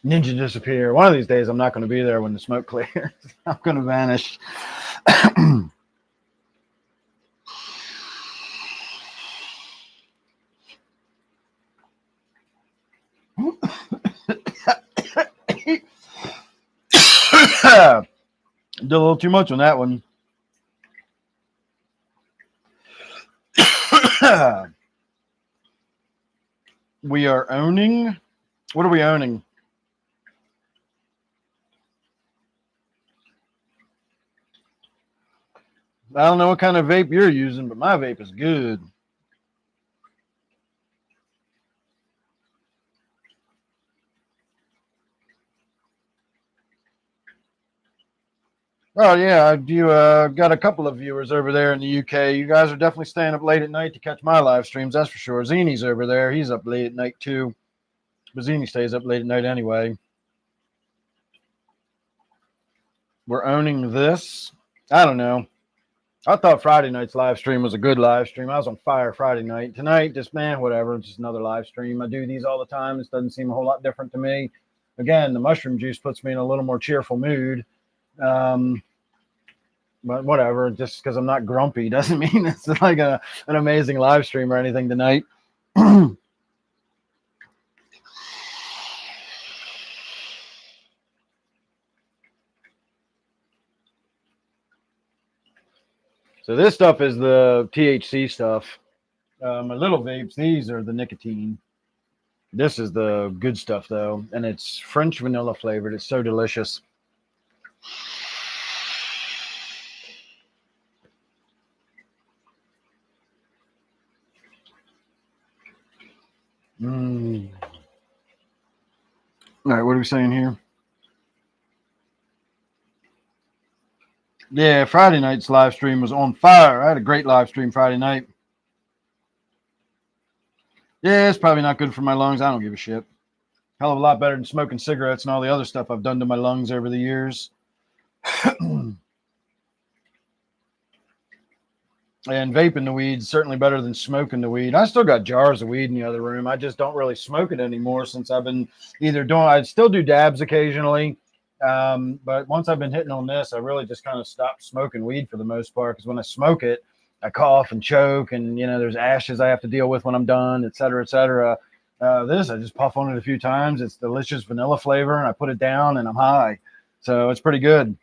Ninja disappear. One of these days, I'm not going to be there when the smoke clears. I'm going to vanish. Did a little too much on that one. We are owning. What are we owning? I don't know what kind of vape you're using, but my vape is good. Oh yeah, you got a couple of viewers over there in the UK. You guys are definitely staying up late at night to catch my live streams. That's for sure. Zini's over there. He's up late at night too. But Zini stays up late at night anyway. We're owning this. I don't know. I thought Friday night's live stream was a good live stream. I was on fire Friday night. Tonight, just man, whatever. It's just another live stream. I do these all the time. This doesn't seem a whole lot different to me. Again, the mushroom juice puts me in a little more cheerful mood. But whatever, just because I'm not grumpy doesn't mean it's like an amazing live stream or anything tonight. So this stuff is the THC stuff. My little vapes, these are the nicotine. This is the good stuff, though, and it's French vanilla flavored. It's so delicious. All right, what are we saying here? Yeah, Friday night's live stream was on fire. I had a great live stream Friday night. Yeah, it's probably not good for my lungs. I don't give a shit. Hell of a lot better than smoking cigarettes and all the other stuff I've done to my lungs over the years. And vaping the weed is certainly better than smoking the weed. I still got jars of weed in the other room. I just don't really smoke it anymore since I've been either doing, I still do dabs occasionally. But once I've been hitting on this, I really just kind of stopped smoking weed for the most part. Because when I smoke it, I cough and choke, and there's ashes I have to deal with when I'm done, et cetera, et cetera. This, I just puff on it a few times. It's delicious vanilla flavor, and I put it down, and I'm high. So it's pretty good.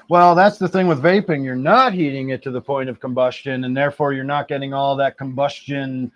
Well, that's the thing with vaping. You're not heating it to the point of combustion, and therefore you're not getting all that combustion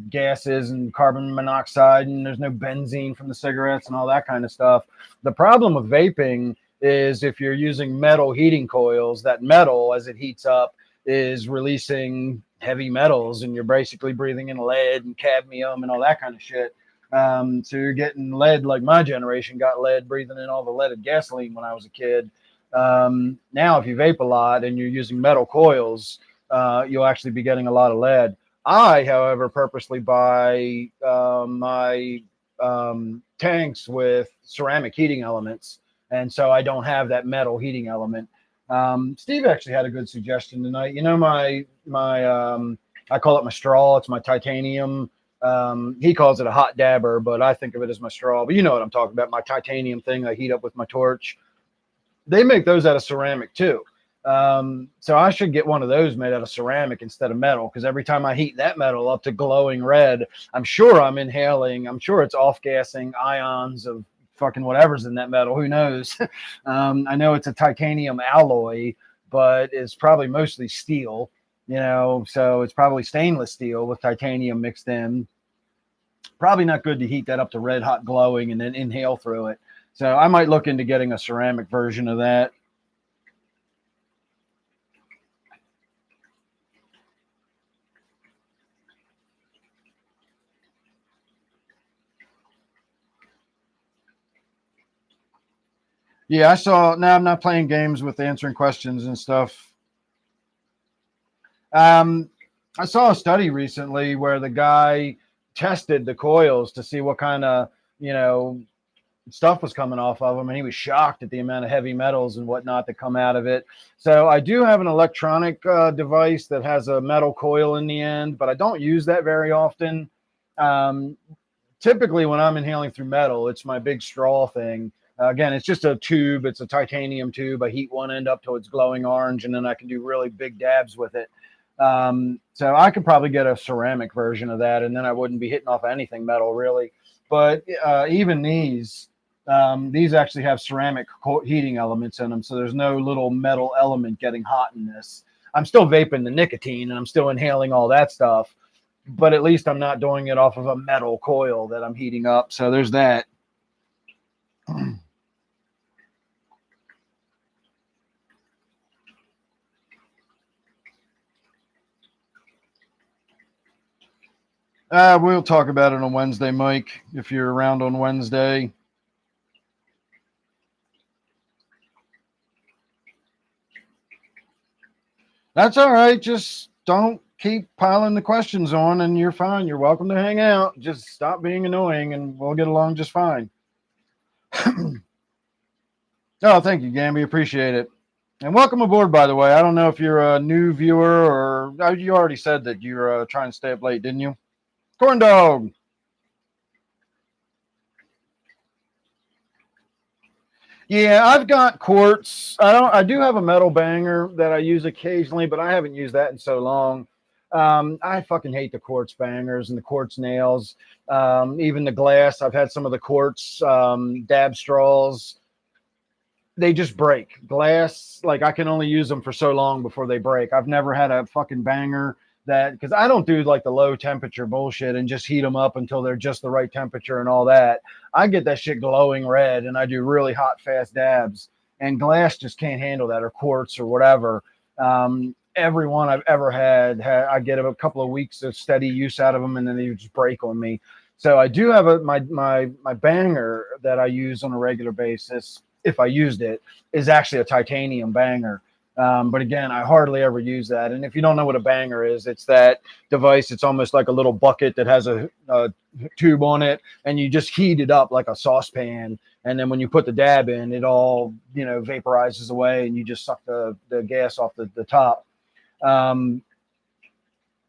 gases and carbon monoxide, and there's no benzene from the cigarettes and all that kind of stuff. The problem with vaping is if you're using metal heating coils, that metal, as it heats up, is releasing heavy metals, and you're basically breathing in lead and cadmium and all that kind of shit. So you're getting lead like my generation got lead, breathing in all the leaded gasoline when I was a kid. Now, if you vape a lot and you're using metal coils, you'll actually be getting a lot of lead. I, however, purposely buy my tanks with ceramic heating elements, and so I don't have that metal heating element. Steve actually had a good suggestion tonight. My I call it my straw. It's my titanium. He calls it a hot dabber, but I think of it as my straw. But you know what I'm talking about, my titanium thing I heat up with my torch. They make those out of ceramic too. So I should get one of those made out of ceramic instead of metal, because every time I heat that metal up to glowing red, I'm sure I'm sure it's off-gassing ions of fucking whatever's in that metal. Who knows? I know it's a titanium alloy, but it's probably mostly steel, so it's probably stainless steel with titanium mixed in. Probably not good to heat that up to red hot glowing and then inhale through it. So I might look into getting a ceramic version of that. Yeah, I saw. Now I'm not playing games with answering questions and stuff. I saw a study recently where the guy tested the coils to see what kind of, stuff was coming off of them, and he was shocked at the amount of heavy metals and whatnot that come out of it. So I do have an electronic device that has a metal coil in the end, but I don't use that very often. Typically when I'm inhaling through metal, it's my big straw thing. Again, it's just a tube. It's a titanium tube. I heat one end up till it's glowing orange, and then I can do really big dabs with it. So I could probably get a ceramic version of that, and then I wouldn't be hitting off anything metal really. But even these actually have ceramic heating elements in them, so there's no little metal element getting hot in this. I'm still vaping the nicotine, and I'm still inhaling all that stuff, but at least I'm not doing it off of a metal coil that I'm heating up. So there's that. We'll talk about it on Wednesday, Mike, if you're around on Wednesday. That's all right. Just don't keep piling the questions on, and you're fine. You're welcome to hang out. Just stop being annoying, and we'll get along just fine. Oh, thank you, Gamby. Appreciate it. And welcome aboard, by the way. I don't know if you're a new viewer or you already said that you're trying to stay up late, didn't you? Corn dog. Yeah, I've got quartz. I do have a metal banger that I use occasionally, but I haven't used that in so long. I fucking hate the quartz bangers and the quartz nails. Even the glass. I've had some of the quartz dab straws. They just break. Glass, like I can only use them for so long before they break. I've never had a fucking banger that, because I don't do like the low temperature bullshit and just heat them up until they're just the right temperature and all that. I get that shit glowing red and I do really hot, fast dabs. And glass just can't handle that, or quartz or whatever. Every one I've ever had, I get a couple of weeks of steady use out of them and then they just break on me. So I do have my banger that I use on a regular basis, if I used it, is actually a titanium banger. But again, I hardly ever use that. And if you don't know what a banger is, it's that device. It's almost like a little bucket that has a tube on it, and you just heat it up like a saucepan. And then when you put the dab in, it all, vaporizes away, and you just suck the gas off the top.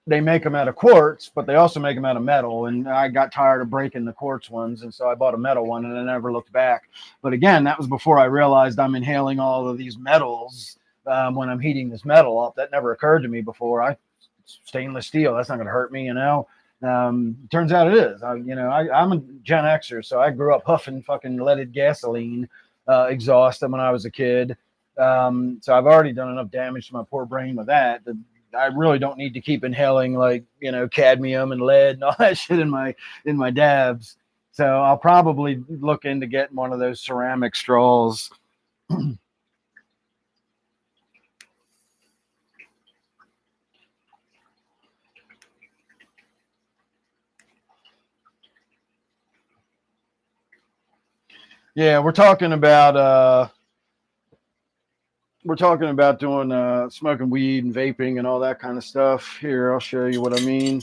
They make them out of quartz, but they also make them out of metal. And I got tired of breaking the quartz ones. And so I bought a metal one and I never looked back. But again, that was before I realized I'm inhaling all of these metals when I'm heating this metal up. That never occurred to me before. Stainless steel, that's not going to hurt me, turns out it is. I'm a Gen Xer, so I grew up huffing fucking leaded gasoline exhaust when I was a kid. So I've already done enough damage to my poor brain with that. I really don't need to keep inhaling cadmium and lead and all that shit in my dabs. So I'll probably look into getting one of those ceramic straws. Yeah, we're talking about doing smoking weed and vaping and all that kind of stuff. Here, I'll show you what I mean.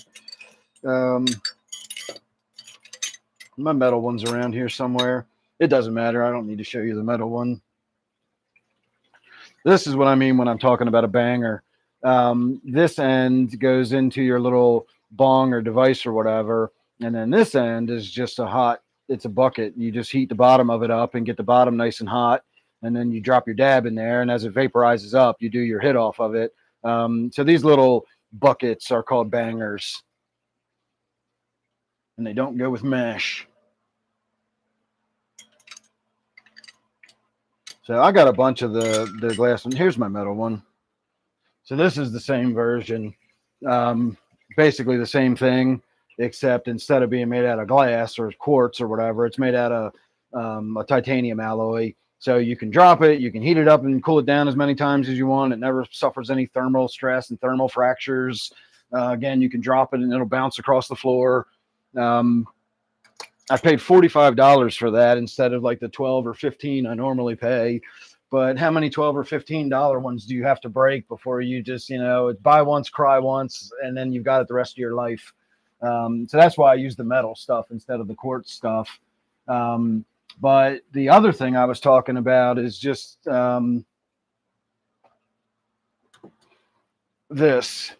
My metal one's around here somewhere. It doesn't matter. I don't need to show you the metal one. This is what I mean when I'm talking about a banger. This end goes into your little bong or device or whatever. And then this end is just it's a bucket. You just heat the bottom of it up and get the bottom nice and hot. And then you drop your dab in there. And as it vaporizes up, you do your hit off of it. So these little buckets are called bangers. And they don't go with mesh. So I got a bunch of the glass one. Here's my metal one. So this is the same version. Basically the same thing, except instead of being made out of glass or quartz or whatever, it's made out of a titanium alloy. So you can drop it, you can heat it up and cool it down as many times as you want. It never suffers any thermal stress and thermal fractures. Again, you can drop it and it'll bounce across the floor. I paid $45 for that instead of like the $12 or $15 I normally pay. But how many $12 or $15 ones do you have to break before you just, buy once, cry once, and then you've got it the rest of your life? So that's why I use the metal stuff instead of the quartz stuff. But the other thing I was talking about is just this.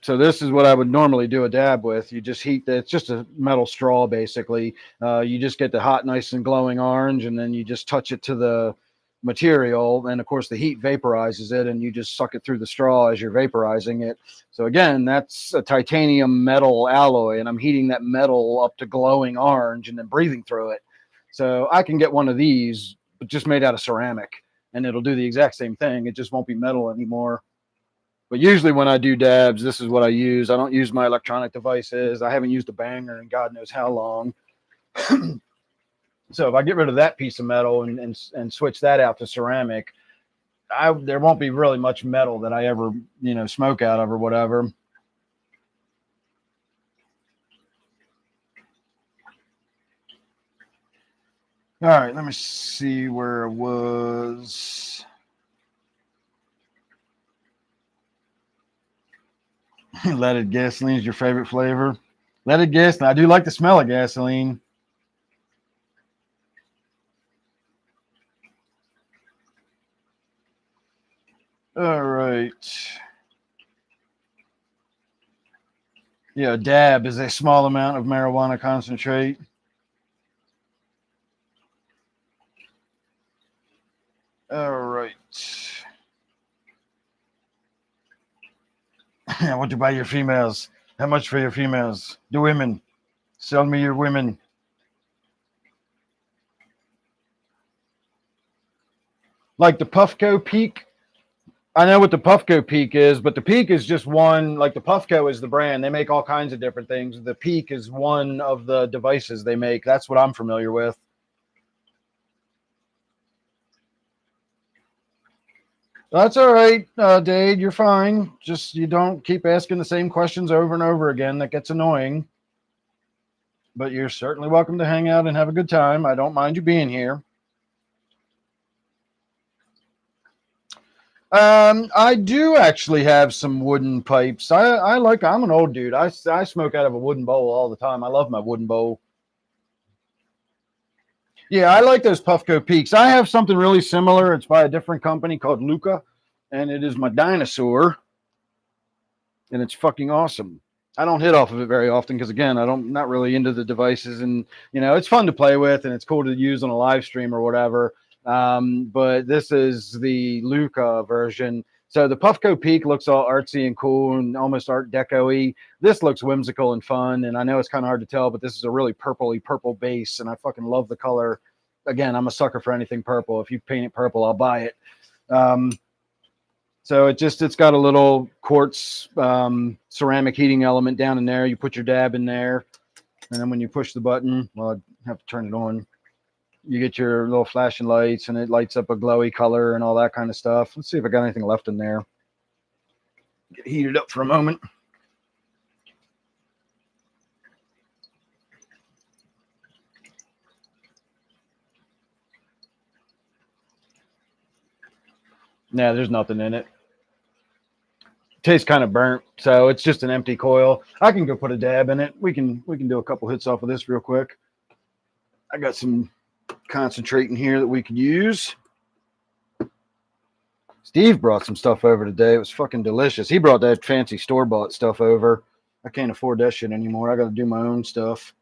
So this is what I would normally do a dab with. You just heat it's just a metal straw, basically. You just get the hot, nice and glowing orange, and then you just touch it to the material, and of course the heat vaporizes it, and you just suck it through the straw as you're vaporizing it. So again, that's a titanium metal alloy, and I'm heating that metal up to glowing orange and then breathing through it. So I can get one of these, but just made out of ceramic, and it'll do the exact same thing. It just won't be metal anymore. But usually when I do dabs, this is what I use. I don't use my electronic devices. I haven't used a banger in God knows how long. So if I get rid of that piece of metal and switch that out to ceramic, there won't be really much metal that I ever, smoke out of or whatever. All right, let me see where I was. Leaded gasoline is your favorite flavor? Leaded gasoline. I do like the smell of gasoline. All right. Yeah, a dab is a small amount of marijuana concentrate. All right. What to buy your females? How much for your females? The women. Sell me your women. Like the Puffco Peak. I know what the Puffco Peak is, but the Peak is just one. Like the Puffco is the brand. They make all kinds of different things. The Peak is one of the devices they make. That's what I'm familiar with. That's all right, Dade. You're fine. Just you don't keep asking the same questions over and over again. That gets annoying. But you're certainly welcome to hang out and have a good time. I don't mind you being here. I do actually have some wooden pipes. I'm an old dude. I smoke out of a wooden bowl all the time. I love my wooden bowl. Yeah, I like those Puffco Peaks. I have something really similar. It's by a different company called Luca, and it is my dinosaur, and it's fucking awesome. I don't hit off of it very often because again, not really into the devices, and it's fun to play with and it's cool to use on a live stream or whatever. But this is the Luca version. So the Puffco Peak looks all artsy and cool and almost Art Deco-y. This looks whimsical and fun, and I know it's kind of hard to tell, but this is a really purple base, and I fucking love the color. Again, I'm a sucker for anything purple. If you paint it purple, I'll buy it. So it's got a little quartz ceramic heating element down in there. You put your dab in there, and then when you push the button, well, I have to turn it on. You get your little flashing lights, and it lights up a glowy color and all that kind of stuff. Let's see if I got anything left in there. Get heated up for a moment. Nah, there's nothing in it. Tastes kind of burnt, so it's just an empty coil. I can go put a dab in it. We can do a couple hits off of this real quick. I got some concentrate in here that we could use. Steve brought some stuff over today. It was fucking delicious. He brought that fancy store-bought stuff over. I can't afford that shit anymore. I got to do my own stuff.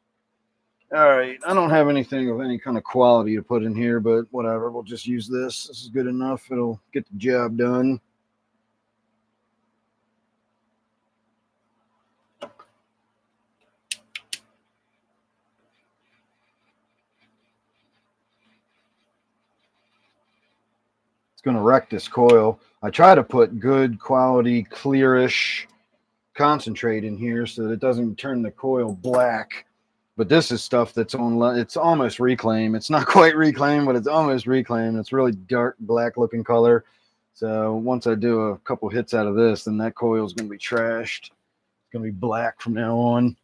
All right. I don't have anything of any kind of quality to put in here, but whatever. We'll just use this. This is good enough. It'll get the job done. Going to wreck this coil. I try to put good quality, clearish concentrate in here so that it doesn't turn the coil black. But this is stuff that's it's almost reclaim. It's not quite reclaim, but it's almost reclaim. It's really dark black looking color. So once I do a couple hits out of this, then that coil is going to be trashed. It's going to be black from now on.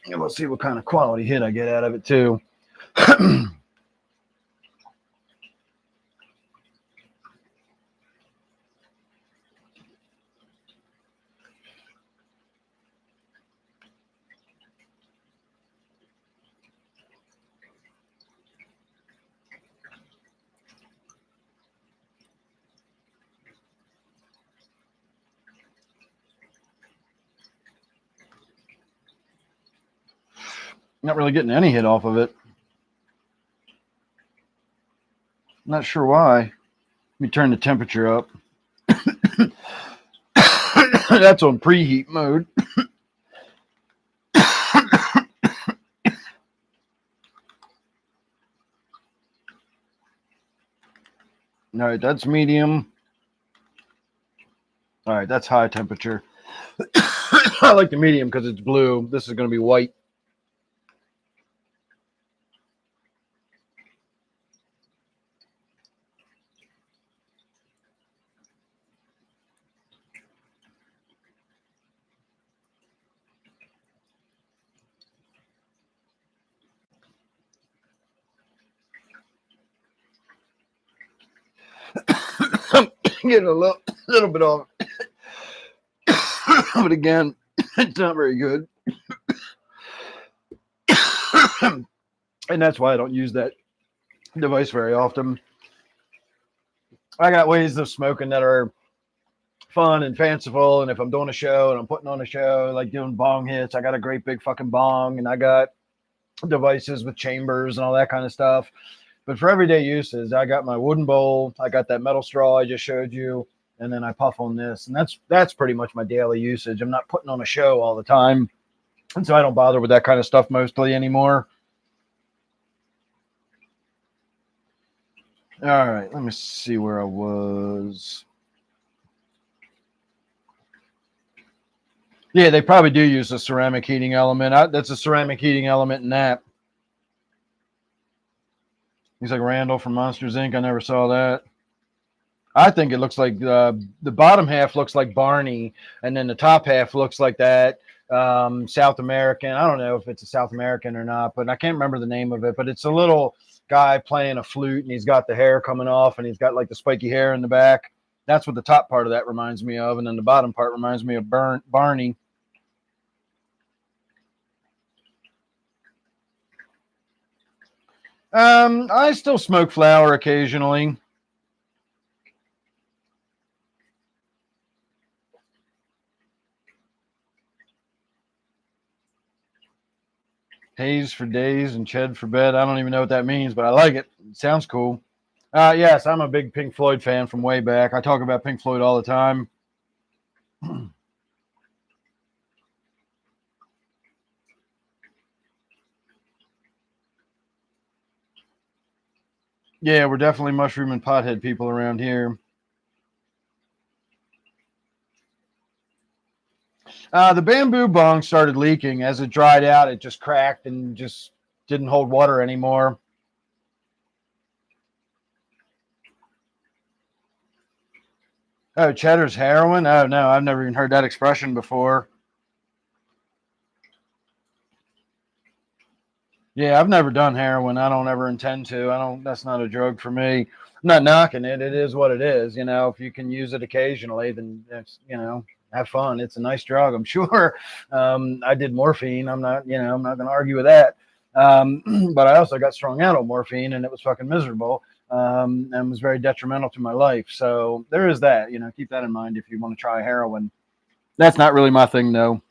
And we'll see what kind of quality hit I get out of it too. Not really getting any hit off of it. Not sure why. Let me turn the temperature up. That's on preheat mode. All right, that's medium. All right, that's high temperature. I like the medium because it's blue. This is going to be white. Getting a little bit off. But again, it's not very good. And that's why I don't use that device very often. I got ways of smoking that are fun and fanciful. And if I'm doing a show and I'm putting on a show, like doing bong hits, I got a great big fucking bong and I got devices with chambers and all that kind of stuff. But for everyday uses, I got my wooden bowl. I got that metal straw I just showed you. And then I puff on this. And that's pretty much my daily usage. I'm not putting on a show all the time. And so I don't bother with that kind of stuff mostly anymore. All right, let me see where I was. Yeah, they probably do use a ceramic heating element. That's a ceramic heating element in that. He's like Randall from Monsters Inc. I never saw that. I think it looks like the bottom half looks like Barney, and then the top half looks like that South American. I don't know if it's a South American or not, but I can't remember the name of it. But it's a little guy playing a flute, and he's got the hair coming off, and he's got like the spiky hair in the back. That's what the top part of that reminds me of, and then the bottom part reminds me of Barney. I still smoke flower occasionally. Haze for days and Ched for bed. I don't even know what that means, but I like it. It sounds cool. Yes, I'm a big Pink Floyd fan from way back. I talk about Pink Floyd all the time. Yeah, we're definitely mushroom and pothead people around here. The bamboo bong started leaking. As it dried out, it just cracked and just didn't hold water anymore. Oh, Cheddar's heroin? Oh, no, I've never even heard that expression before. Yeah, I've never done heroin. I don't ever intend to. That's not a drug for me. I'm not knocking it. It is what it is. You know, if you can use it occasionally, then it's, have fun. It's a nice drug, I'm sure. I did morphine. I'm not going to argue with that. But I also got strung out on morphine and it was fucking miserable. And was very detrimental to my life. So there is that, keep that in mind if you want to try heroin. That's not really my thing though.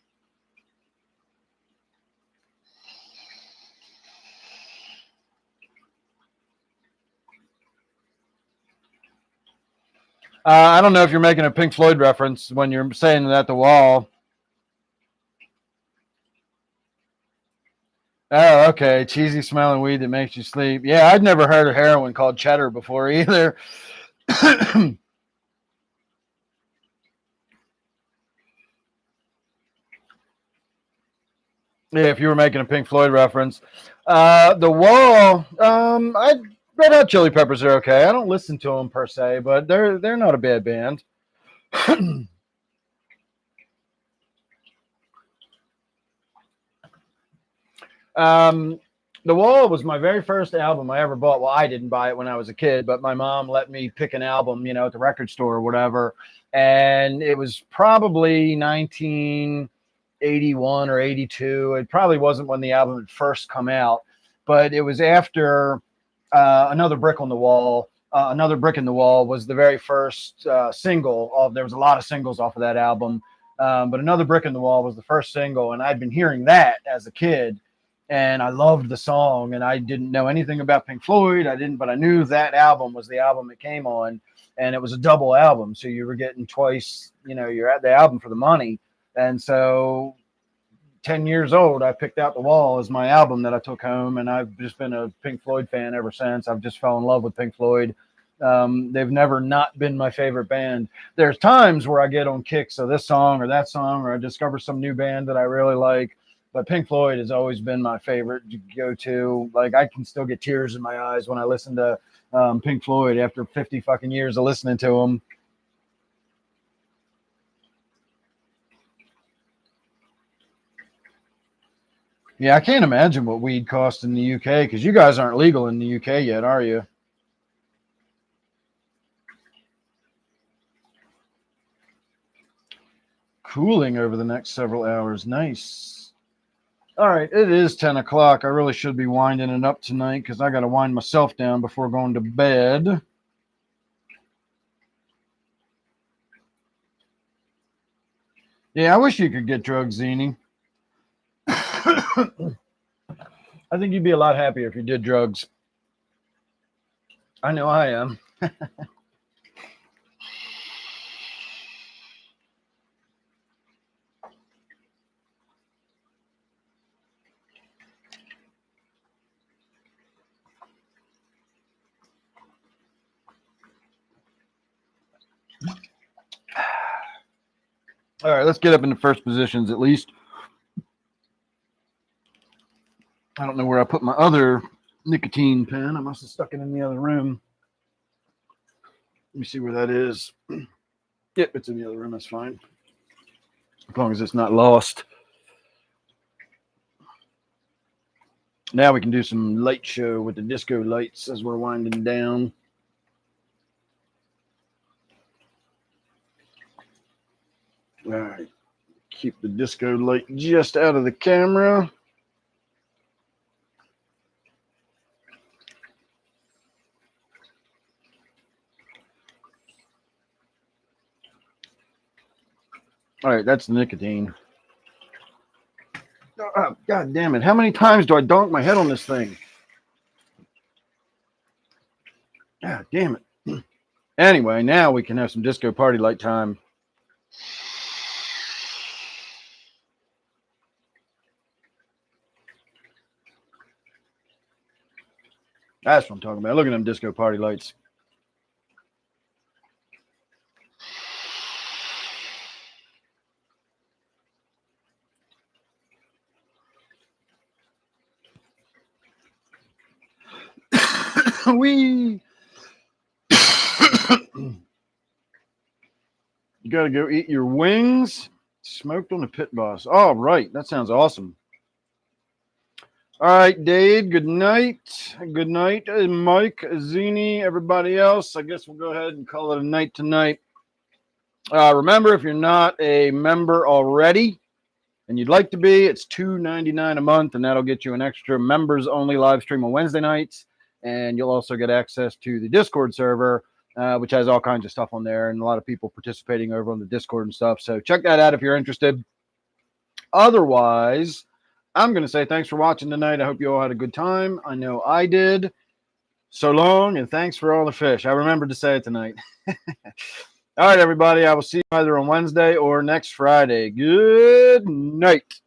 I don't know if you're making a Pink Floyd reference when you're saying that at the wall. Oh, okay. Cheesy smelling weed that makes you sleep. Yeah, I'd never heard of heroin called cheddar before either. Yeah, if you were making a Pink Floyd reference. The wall, Red Hot Chili Peppers are okay. I don't listen to them per se, but they're not a bad band. The Wall was my very first album I ever bought. Well, I didn't buy it when I was a kid, but my mom let me pick an album, at the record store or whatever. And it was probably 1981 or 82. It probably wasn't when the album had first come out, but it was after Another Brick on the Wall. Another Brick in the Wall was the very first single. There was a lot of singles off of that album, but Another Brick in the Wall was the first single, and I'd been hearing that as a kid and I loved the song, and I didn't know anything about Pink Floyd. But I knew that album was the album it came on, and it was a double album. So you were getting twice, you're at the album for the money. And so 10 years old, I picked out The Wall as my album that I took home, and I've just been a Pink Floyd fan ever since. I've just fell in love with Pink Floyd. They've never not been my favorite band. There's times where I get on kicks of this song or that song, or I discover some new band that I really like. But Pink Floyd has always been my favorite to go to. Like, I can still get tears in my eyes when I listen to Pink Floyd after 50 fucking years of listening to them. Yeah, I can't imagine what weed costs in the UK, because you guys aren't legal in the UK yet, are you? Cooling over the next several hours. Nice. All right, it is 10 o'clock. I really should be winding it up tonight, because I got to wind myself down before going to bed. Yeah, I wish you could get drugs, Zini. I think you'd be a lot happier if you did drugs. I know I am. All right, let's get up into first positions at least. I don't know where I put my other nicotine pen. I must have stuck it in the other room. Let me see where that is. Yep, it's in the other room. That's fine. As long as it's not lost. Now we can do some light show with the disco lights as we're winding down. All right. Keep the disco light just out of the camera. All right, that's the nicotine. Oh, God damn it. How many times do I donk my head on this thing? God damn it. Anyway, now we can have some disco party light time. That's what I'm talking about. Look at them disco party lights. We you got to go eat your wings. Smoked on the pit boss. All right. That sounds awesome. All right, Dade, good night. Good night, Mike, Zini, everybody else. I guess we'll go ahead and call it a night tonight. Remember, if you're not a member already and you'd like to be, it's $2.99 a month, and that'll get you an extra members-only live stream on Wednesday nights. And you'll also get access to the Discord server, which has all kinds of stuff on there, and a lot of people participating over on the Discord and stuff. So check that out if you're interested. Otherwise, I'm going to say thanks for watching tonight. I hope you all had a good time. I know I did. So long, and thanks for all the fish. I remembered to say it tonight. All right, everybody. I will see you either on Wednesday or next Friday. Good night.